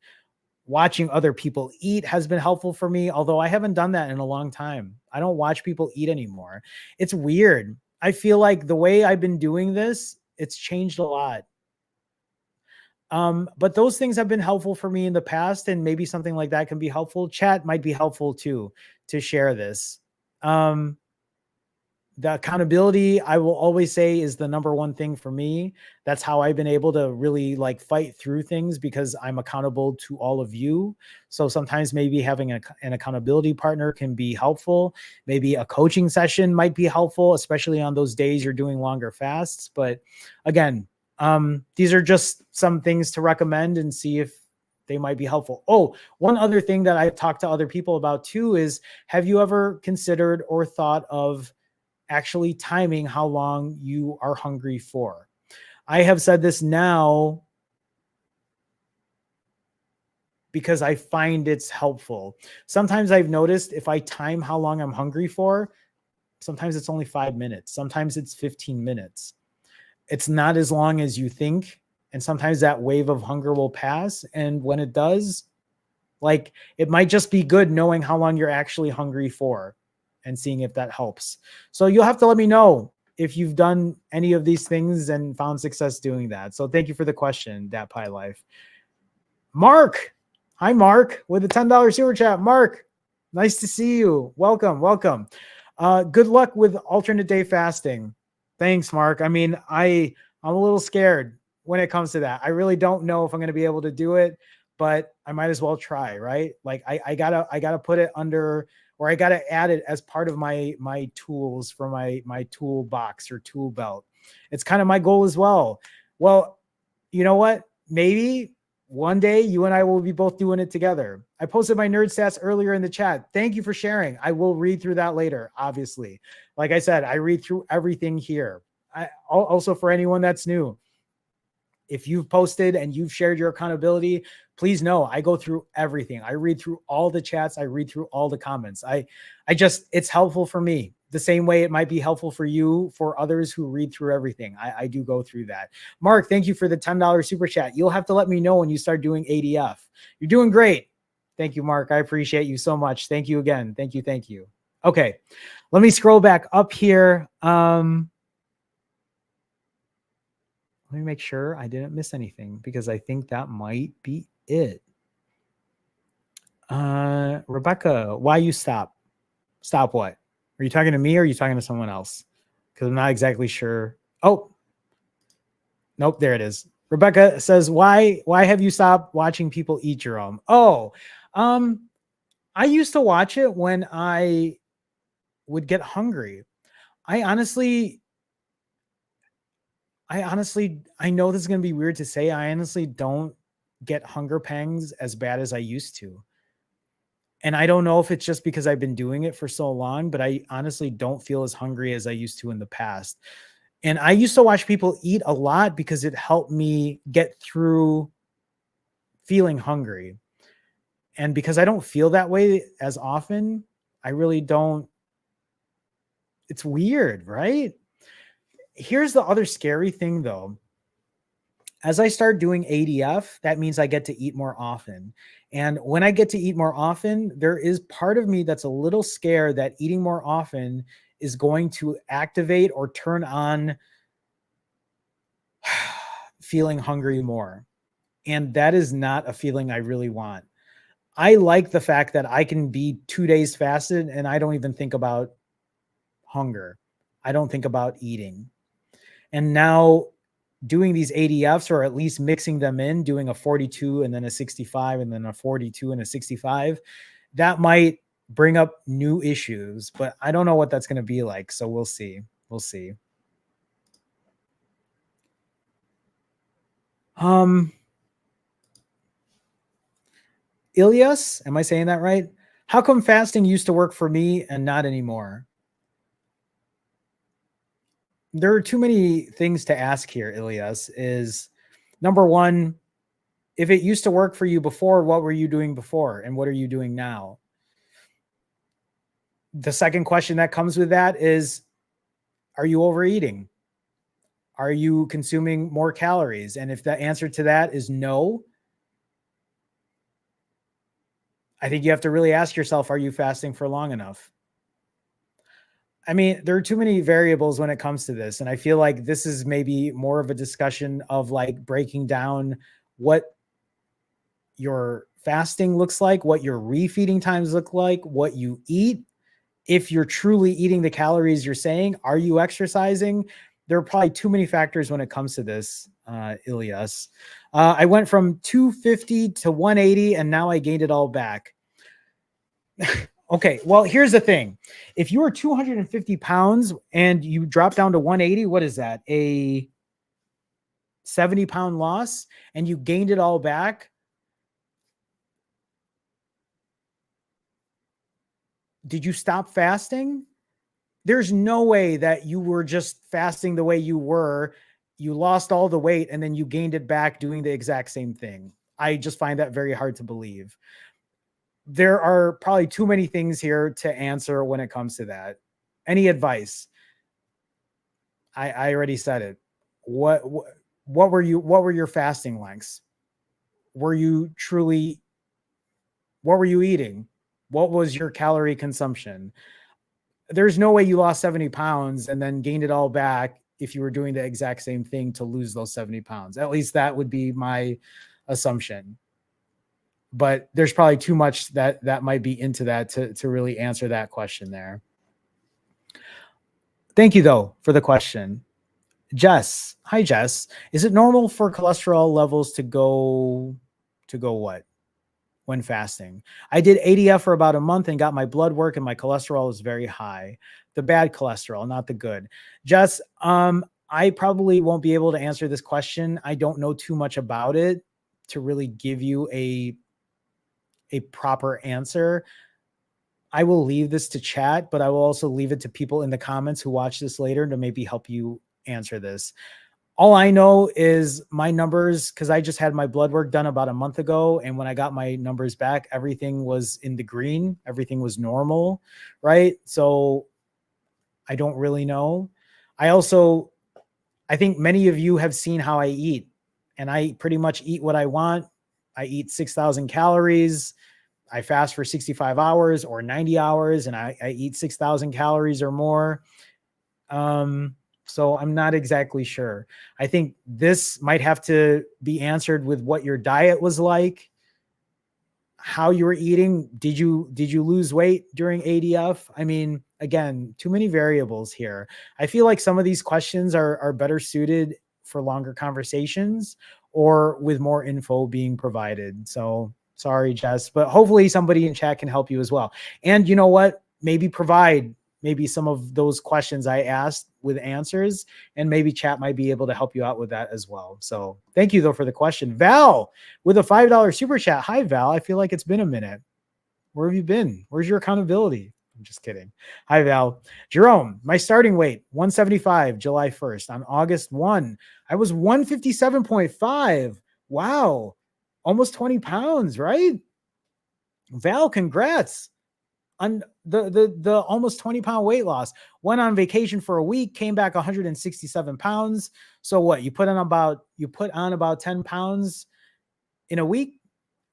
watching other people eat has been helpful for me, although I haven't done that in a long time. I don't watch people eat anymore. It's weird. I feel like the way I've been doing this, it's changed a lot. But those things have been helpful for me in the past, and maybe something like that can be helpful. Chat might be helpful too, to share this. The accountability, I will always say, is the number one thing for me. That's how I've been able to really like fight through things, because I'm accountable to all of you. So sometimes maybe having an accountability partner can be helpful. Maybe a coaching session might be helpful, especially on those days you're doing longer fasts. But again, these are just some things to recommend and see if they might be helpful. Oh, one other thing that I've talked to other people about too is, have you ever considered or thought of actually timing how long you are hungry for? I have said this now because I find it's helpful. Sometimes I've noticed if I time how long I'm hungry for, sometimes it's only 5 minutes. Sometimes it's 15 minutes. It's not as long as you think. And sometimes that wave of hunger will pass. And when it does, like, it might just be good knowing how long you're actually hungry for and seeing if that helps. So you'll have to let me know if you've done any of these things and found success doing that. So thank you for the question, Dat Pie Life. Mark. Hi, Mark, with a $10 super chat. Mark, nice to see you. Welcome, welcome. Good luck with alternate day fasting. Thanks, Mark. I mean, I'm a little scared when it comes to that. I really don't know if I'm going to be able to do it, but I might as well try, right? Like I gotta put it under, or I gotta add it as part of my tools for my toolbox or tool belt. It's kind of my goal as well. Well, you know what? Maybe one day you and I will be both doing it together. I posted my nerd stats earlier in the chat. Thank you for sharing. I will read through that later, obviously. Like I said, I read through everything here. Also, for anyone that's new, if you've posted and you've shared your accountability, please know I go through everything. I read through all the chats. I read through all the comments. It's helpful for me. The same way it might be helpful for you, for others who read through everything. I do go through that. Mark, thank you for the $10 super chat. You'll have to let me know when you start doing ADF. You're doing great. Thank you, Mark. I appreciate you so much. Thank you again. Thank you. Thank you. Okay. Let me scroll back up here. Let me make sure I didn't miss anything, because I think that might be it. Rebecca, why you stop? Stop what? Are you talking to me or are you talking to someone else? Because I'm not exactly sure. Oh, nope, there it is. Rebecca says, why have you stopped watching people eat, Jerome? Oh, I used to watch it when I would get hungry. I know this is going to be weird to say. I honestly don't get hunger pangs as bad as I used to. And I don't know if it's just because I've been doing it for so long, but I honestly don't feel as hungry as I used to in the past. And I used to watch people eat a lot because it helped me get through feeling hungry. And because I don't feel that way as often, I really don't. It's weird, right? Here's the other scary thing, though. As I start doing ADF, that means I get to eat more often. And when I get to eat more often, there is part of me that's a little scared that eating more often is going to activate or turn on feeling hungry more. And that is not a feeling I really want. I like the fact that I can be 2 days fasted and I don't even think about hunger. I don't think about eating. And now doing these ADFs, or at least mixing them in, doing a 42 and then a 65 and then a 42 and a 65, that might bring up new issues, but I don't know what that's going to be like. So we'll see. We'll see. Ilias, am I saying that right? How come fasting used to work for me and not anymore? There are too many things to ask here, Ilias. Is number one, if it used to work for you before, what were you doing before? And what are you doing now? The second question that comes with that is, are you overeating? Are you consuming more calories? And if the answer to that is no, I think you have to really ask yourself, are you fasting for long enough? I mean, there are too many variables when it comes to this. And I feel like this is maybe more of a discussion of like breaking down what your fasting looks like, what your refeeding times look like, what you eat. If you're truly eating the calories you're saying, are you exercising? There are probably too many factors when it comes to this, Ilias. I went from 250 to 180 and now I gained it all back. Okay, well, here's the thing. If you were 250 pounds and you drop down to 180, what is that? A 70-pound loss, and you gained it all back. Did you stop fasting? There's no way that you were just fasting the way you were. You lost all the weight and then you gained it back doing the exact same thing. I just find that very hard to believe. There are probably too many things here to answer when it comes to that. Any advice? I already said it. What were your fasting lengths? Were you truly, what were you eating? What was your calorie consumption? There's no way you lost 70 pounds and then gained it all back if you were doing the exact same thing to lose those 70 pounds. At least that would be my assumption. But there's probably too much that might be into that to really answer that question there. Thank you though for the question. Jess, hi Jess. Is it normal for cholesterol levels to go what when fasting? I did ADF for about a month and got my blood work and my cholesterol was very high. The bad cholesterol, not the good. Jess, I probably won't be able to answer this question. I don't know too much about it to really give you a proper answer. I will leave this to chat, but I will also leave it to people in the comments who watch this later to maybe help you answer this. All I know is my numbers, because I just had my blood work done about a month ago. And when I got my numbers back, everything was in the green. Everything was normal, right? So I don't really know. I think many of you have seen how I eat, and I pretty much eat what I want. I eat 6,000 calories. I fast for 65 hours or 90 hours, and I eat 6,000 calories or more. So I'm not exactly sure. I think this might have to be answered with what your diet was like, how you were eating. Did you lose weight during ADF? I mean, again, too many variables here. I feel like some of these questions are better suited for longer conversations or with more info being provided. So sorry, Jess, but hopefully somebody in chat can help you as well. And you know what? Maybe provide some of those questions I asked with answers, and maybe chat might be able to help you out with that as well. So thank you though for the question. Val with a $5 super chat. Hi, Val. I feel like it's been a minute. Where have you been? Where's your accountability? I'm just kidding. Hi, Val. Jerome, my starting weight, 175, July 1st. On August 1, I was 157.5. Wow. Almost 20 pounds, right? Val, congrats on the almost 20-pound weight loss. Went on vacation for a week, came back 167 pounds. So what? You put on about 10 pounds in a week.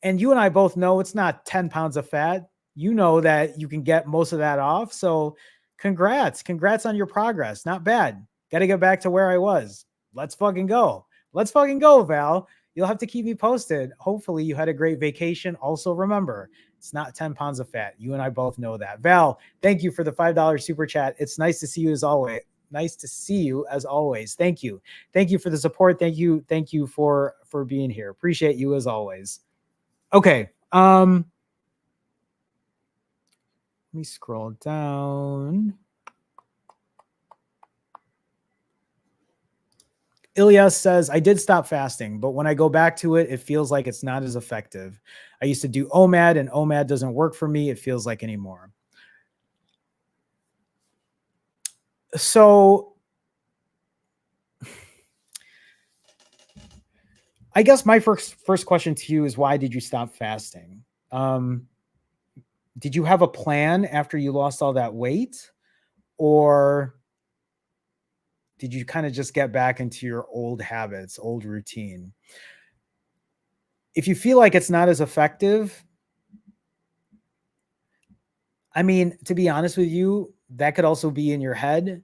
And you and I both know it's not 10 pounds of fat. You know that you can get most of that off. So Congrats on your progress. Not bad. Got to get back to where I was. Let's fucking go. Let's fucking go, Val. You'll have to keep me posted. Hopefully you had a great vacation. Also remember, it's not 10 pounds of fat. You and I both know that. Val, thank you for the $5 super chat. It's nice to see you as always. Nice to see you as always. Thank you. Thank you for the support. Thank you for being here. Appreciate you as always. Okay. Let me scroll down. Ilyas says, I did stop fasting, but when I go back to it, it feels like it's not as effective. I used to do OMAD and OMAD doesn't work for me. It feels like anymore. So I guess my first question to you is, why did you stop fasting? Did you have a plan after you lost all that weight, or did you kind of just get back into your old habits, old routine? If you feel like it's not as effective, I mean, to be honest with you, that could also be in your head.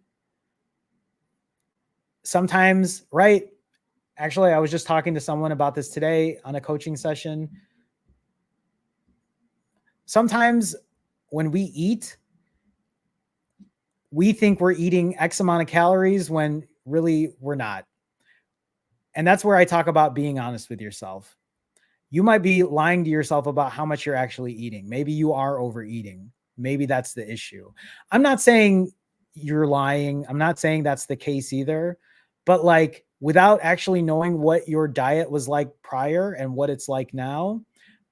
Sometimes, right? Actually, I was just talking to someone about this today on a coaching session. Sometimes when we eat, we think we're eating X amount of calories when really we're not. And that's where I talk about being honest with yourself. You might be lying to yourself about how much you're actually eating. Maybe you are overeating. Maybe that's the issue. I'm not saying you're lying. I'm not saying that's the case either. But like, without actually knowing what your diet was like prior and what it's like now,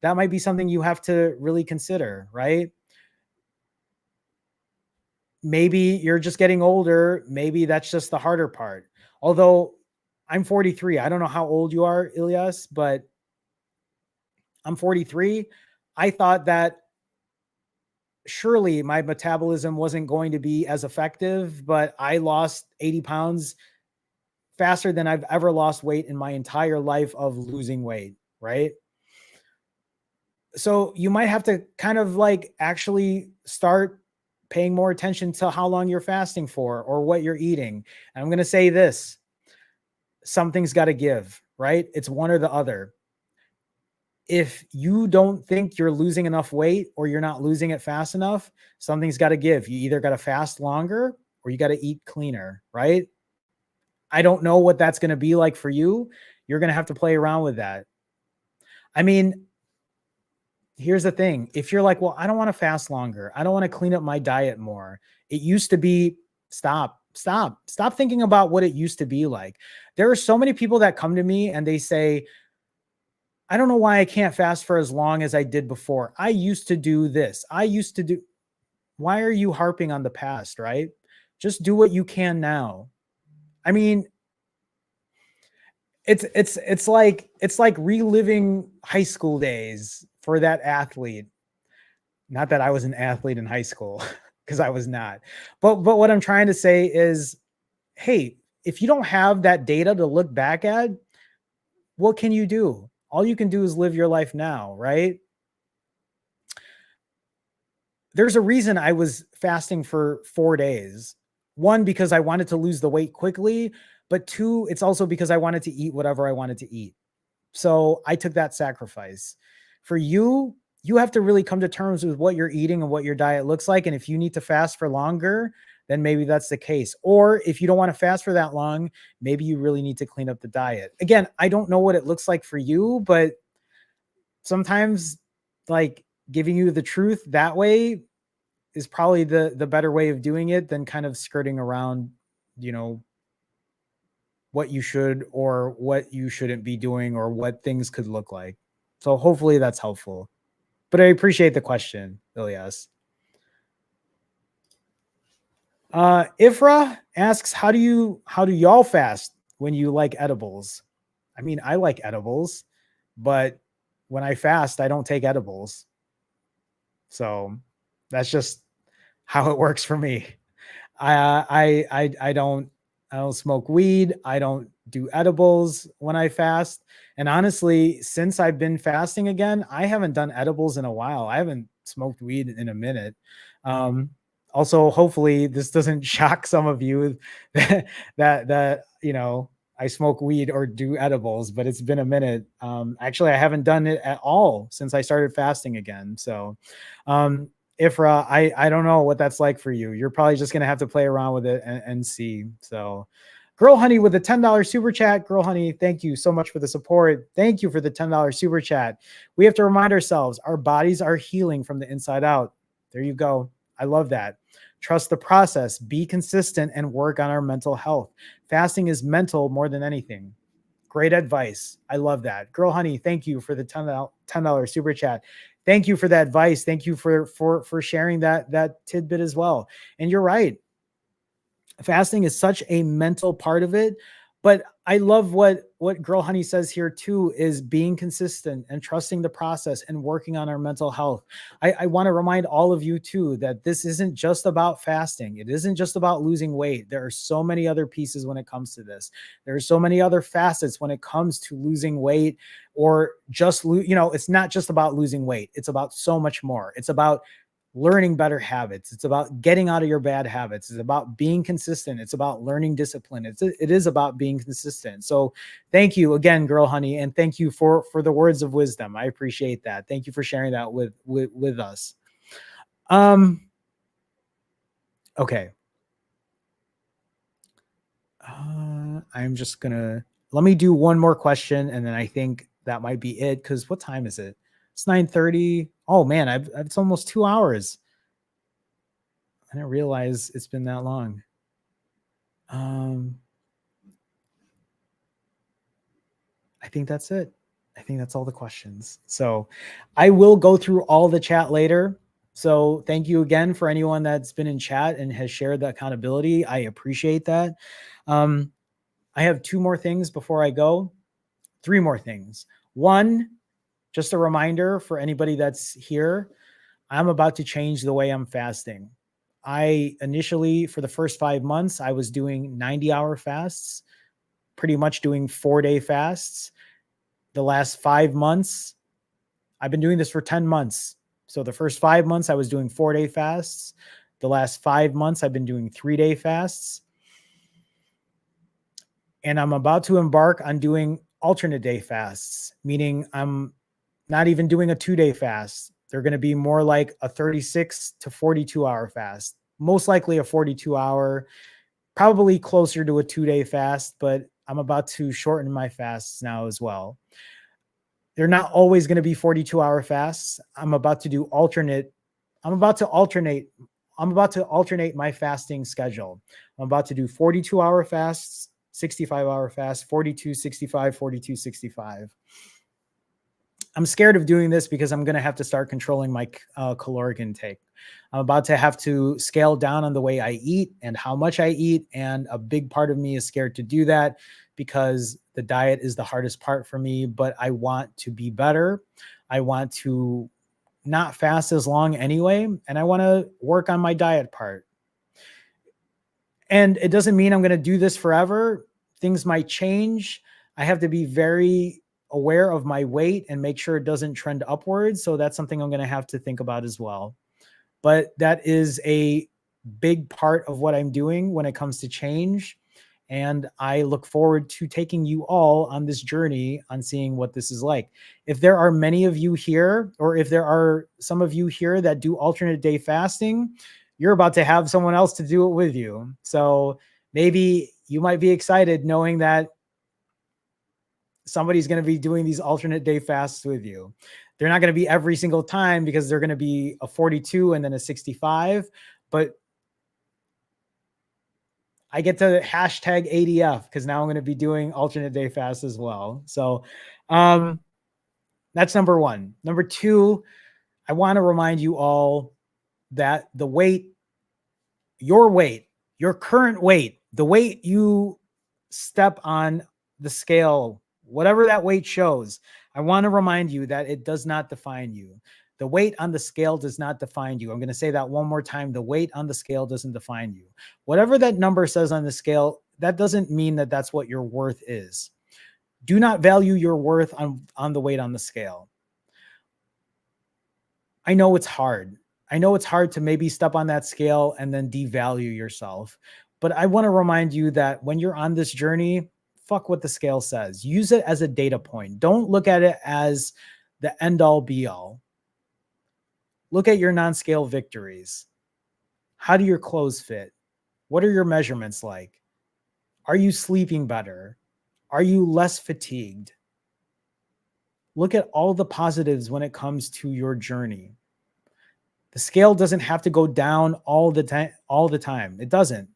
that might be something you have to really consider, right? Maybe you're just getting older. Maybe that's just the harder part. Although I'm 43. I don't know how old you are, Ilyas, but I'm 43. I thought that surely my metabolism wasn't going to be as effective, but I lost 80 pounds faster than I've ever lost weight in my entire life of losing weight, right? So you might have to kind of like actually start paying more attention to how long you're fasting for or what you're eating. And I'm going to say this, something's got to give, right? It's one or the other. If you don't think you're losing enough weight or you're not losing it fast enough, something's got to give. You either got to fast longer or you got to eat cleaner, right? I don't know what that's going to be like for you. You're going to have to play around with that. I mean, here's the thing. If you're like, well, I don't want to fast longer. I don't want to clean up my diet more. It used to be, stop thinking about what it used to be like. There are so many people that come to me and they say, I don't know why I can't fast for as long as I did before. I used to do this. I used to do. Why are you harping on the past, right? Just do what you can now. I mean, it's like reliving high school days for that athlete. Not that I was an athlete in high school, because I was not. But what I'm trying to say is, hey, if you don't have that data to look back at, what can you do? All you can do is live your life now, right? There's a reason I was fasting for 4 days. One, because I wanted to lose the weight quickly, but two, it's also because I wanted to eat whatever I wanted to eat. So I took that sacrifice. For you, you have to really come to terms with what you're eating and what your diet looks like. And if you need to fast for longer, then maybe that's the case. Or if you don't want to fast for that long, maybe you really need to clean up the diet. Again, I don't know what it looks like for you, but sometimes like giving you the truth that way is probably the better way of doing it than kind of skirting around, you know, what you should or what you shouldn't be doing or what things could look like. So hopefully that's helpful. But I appreciate the question, Ilyas. Ifra asks, how do y'all fast when you like edibles? I mean, I like edibles, but when I fast, I don't take edibles. So that's just how it works for me. I don't smoke weed. I don't do edibles when I fast. And honestly, since I've been fasting again, I haven't done edibles in a while. I haven't smoked weed in a minute. Also, hopefully this doesn't shock some of you that I smoke weed or do edibles, but it's been a minute. Actually, I haven't done it at all since I started fasting again. So, um, Ifra, I don't know what that's like for you. You're probably just gonna have to play around with it and see. So, Girl Honey with a $10 super chat. Girl Honey, thank you so much for the support. Thank you for the $10 super chat. We have to remind ourselves our bodies are healing from the inside out. There you go. I love that. Trust the process, be consistent, and work on our mental health. Fasting is mental more than anything. Great advice. I love that. Girl Honey, thank you for the $10 super chat. Thank you for that advice. Thank you for sharing that tidbit as well. And you're right. Fasting is such a mental part of it, but I love what Girl Honey says here too, is being consistent and trusting the process and working on our mental health. I want to remind all of you too that this isn't just about fasting. It isn't just about losing weight. There are so many other pieces when it comes to this. There are so many other facets when it comes to losing weight, or just it's not just about losing weight. It's about so much more. It's about learning better habits. It's about getting out of your bad habits. It's about being consistent. It's about learning discipline. It is about being consistent. So thank you again, Girl Honey, and thank you for the words of wisdom. I appreciate that. Thank you for sharing that with us. Okay. I'm just gonna let me do one more question, and then I think that might be it. Because what time is it? It's 9:30. Oh man, it's almost 2 hours. I didn't realize it's been that long. I think that's it. I think that's all the questions. So I will go through all the chat later. So thank you again for anyone that's been in chat and has shared the accountability. I appreciate that. I have two more things before I go. Three more things. One, just a reminder for anybody that's here, I'm about to change the way I'm fasting. I initially, for the first 5 months, I was doing 90-hour fasts, pretty much doing 4-day fasts. The last 5 months, I've been doing this for 10 months. So the first 5 months, I was doing 4-day fasts. The last 5 months, I've been doing 3-day fasts. And I'm about to embark on doing alternate day fasts, meaning I'm not even doing a 2-day fast. They're going to be more like a 36 to 42-hour fast, most likely a 42-hour, probably closer to a 2-day fast, but I'm about to shorten my fasts now as well. They're not always going to be 42-hour fasts. I'm about to alternate my fasting schedule. I'm about to do 42-hour fasts, 65-hour fasts, 42, 65, 42, 65. I'm scared of doing this because I'm going to have to start controlling my caloric intake. I'm about to have to scale down on the way I eat and how much I eat. And a big part of me is scared to do that because the diet is the hardest part for me, but I want to be better. I want to not fast as long anyway. And I want to work on my diet part. And it doesn't mean I'm going to do this forever. Things might change. I have to be very aware of my weight and make sure it doesn't trend upwards. So that's something I'm going to have to think about as well. But that is a big part of what I'm doing when it comes to change. And I look forward to taking you all on this journey on seeing what this is like. If there are many of you here, or if there are some of you here that do alternate day fasting, you're about to have someone else to do it with you. So maybe you might be excited knowing that somebody's going to be doing these alternate day fasts with you. They're not going to be every single time because they're going to be a 42 and then a 65, but I get to hashtag ADF because now I'm going to be doing alternate day fasts as well. So that's number one. Number two, I want to remind you all that your current weight, the weight you step on the scale, whatever that weight shows, I want to remind you that it does not define you. The weight on the scale does not define you. I'm going to say that one more time. The weight on the scale doesn't define you. Whatever that number says on the scale, that doesn't mean that that's what your worth is. Do not value your worth on the weight on the scale. I know it's hard. I know it's hard to maybe step on that scale and then devalue yourself, but I want to remind you that when you're on this journey, fuck what the scale says. Use it as a data point. Don't look at it as the end all be all. Look at your non-scale victories. How do your clothes fit? What are your measurements like? Are you sleeping better? Are you less fatigued? Look at all the positives when it comes to your journey. The scale doesn't have to go down all the time. It doesn't.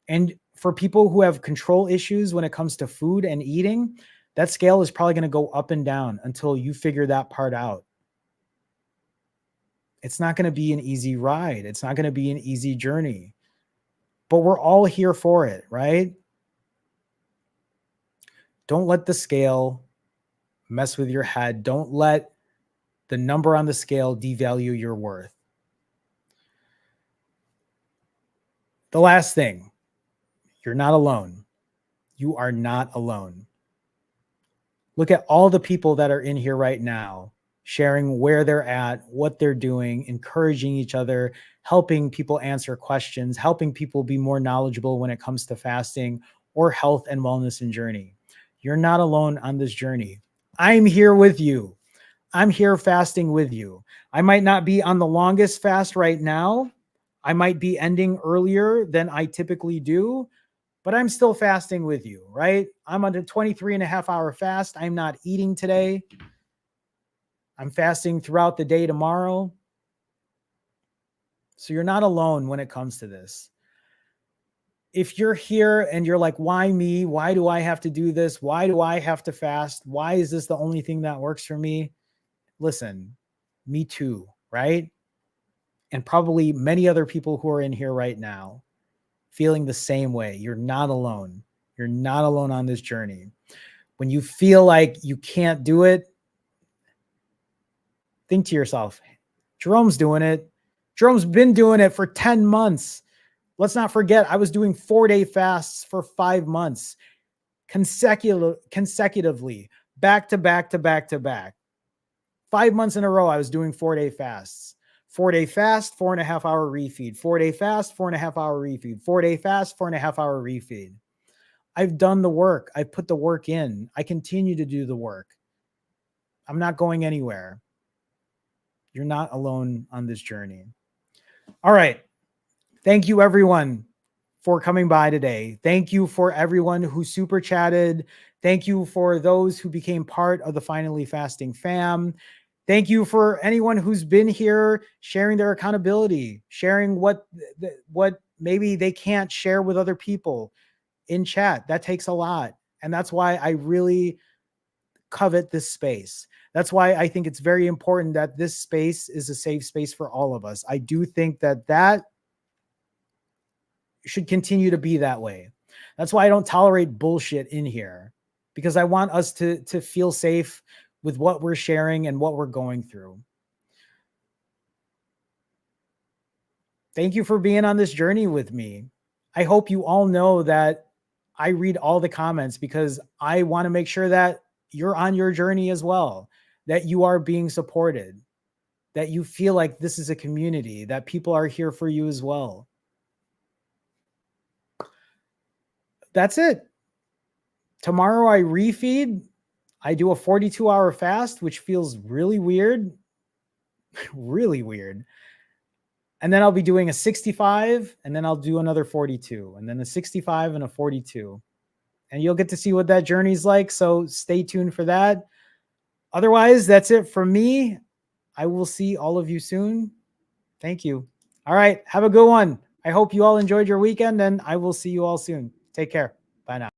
And for people who have control issues when it comes to food and eating, that scale is probably going to go up and down until you figure that part out. It's not going to be an easy ride. It's not going to be an easy journey, but we're all here for it, right? Don't let the scale mess with your head. Don't let the number on the scale devalue your worth. The last thing, you're not alone. You are not alone. Look at all the people that are in here right now, sharing where they're at, what they're doing, encouraging each other, helping people answer questions, helping people be more knowledgeable when it comes to fasting or health and wellness and journey. You're not alone on this journey. I'm here with you. I'm here fasting with you. I might not be on the longest fast right now. I might be ending earlier than I typically do, but I'm still fasting with you, right? I'm on a 23 and a half hour fast. I'm not eating today. I'm fasting throughout the day tomorrow. So you're not alone when it comes to this. If you're here and you're like, why me? Why do I have to do this? Why do I have to fast? Why is this the only thing that works for me? Listen, me too, right? And probably many other people who are in here right now feeling the same way. You're not alone. You're not alone on this journey. When you feel like you can't do it, think to yourself, Jerome's doing it. Jerome's been doing it for 10 months. Let's not forget, I was doing 4-day fasts for 5 months consecutively, back to back to back to back. 5 months in a row, I was doing 4-day fasts. 4-day fast, 4.5 hour refeed. 4-day fast, 4.5 hour refeed. 4-day fast, 4.5 hour refeed. I've done the work. I've put the work in. I continue to do the work. I'm not going anywhere. You're not alone on this journey. All right. Thank you, everyone, for coming by today. Thank you for everyone who super chatted. Thank you for those who became part of the Finally Fasting fam. Thank you for anyone who's been here sharing their accountability, sharing what maybe they can't share with other people in chat. That takes a lot. And that's why I really covet this space. That's why I think it's very important that this space is a safe space for all of us. I do think that should continue to be that way. That's why I don't tolerate bullshit in here, because I want us to feel safe with what we're sharing and what we're going through. Thank you for being on this journey with me. I hope you all know that I read all the comments because I want to make sure that you're on your journey as well, that you are being supported, that you feel like this is a community, that people are here for you as well. That's it. Tomorrow I refeed. I do a 42-hour fast, which feels really weird, really weird. And then I'll be doing a 65, and then I'll do another 42, and then a 65 and a 42. And you'll get to see what that journey's like. So stay tuned for that. Otherwise, that's it from me. I will see all of you soon. Thank you. All right. Have a good one. I hope you all enjoyed your weekend, and I will see you all soon. Take care. Bye now.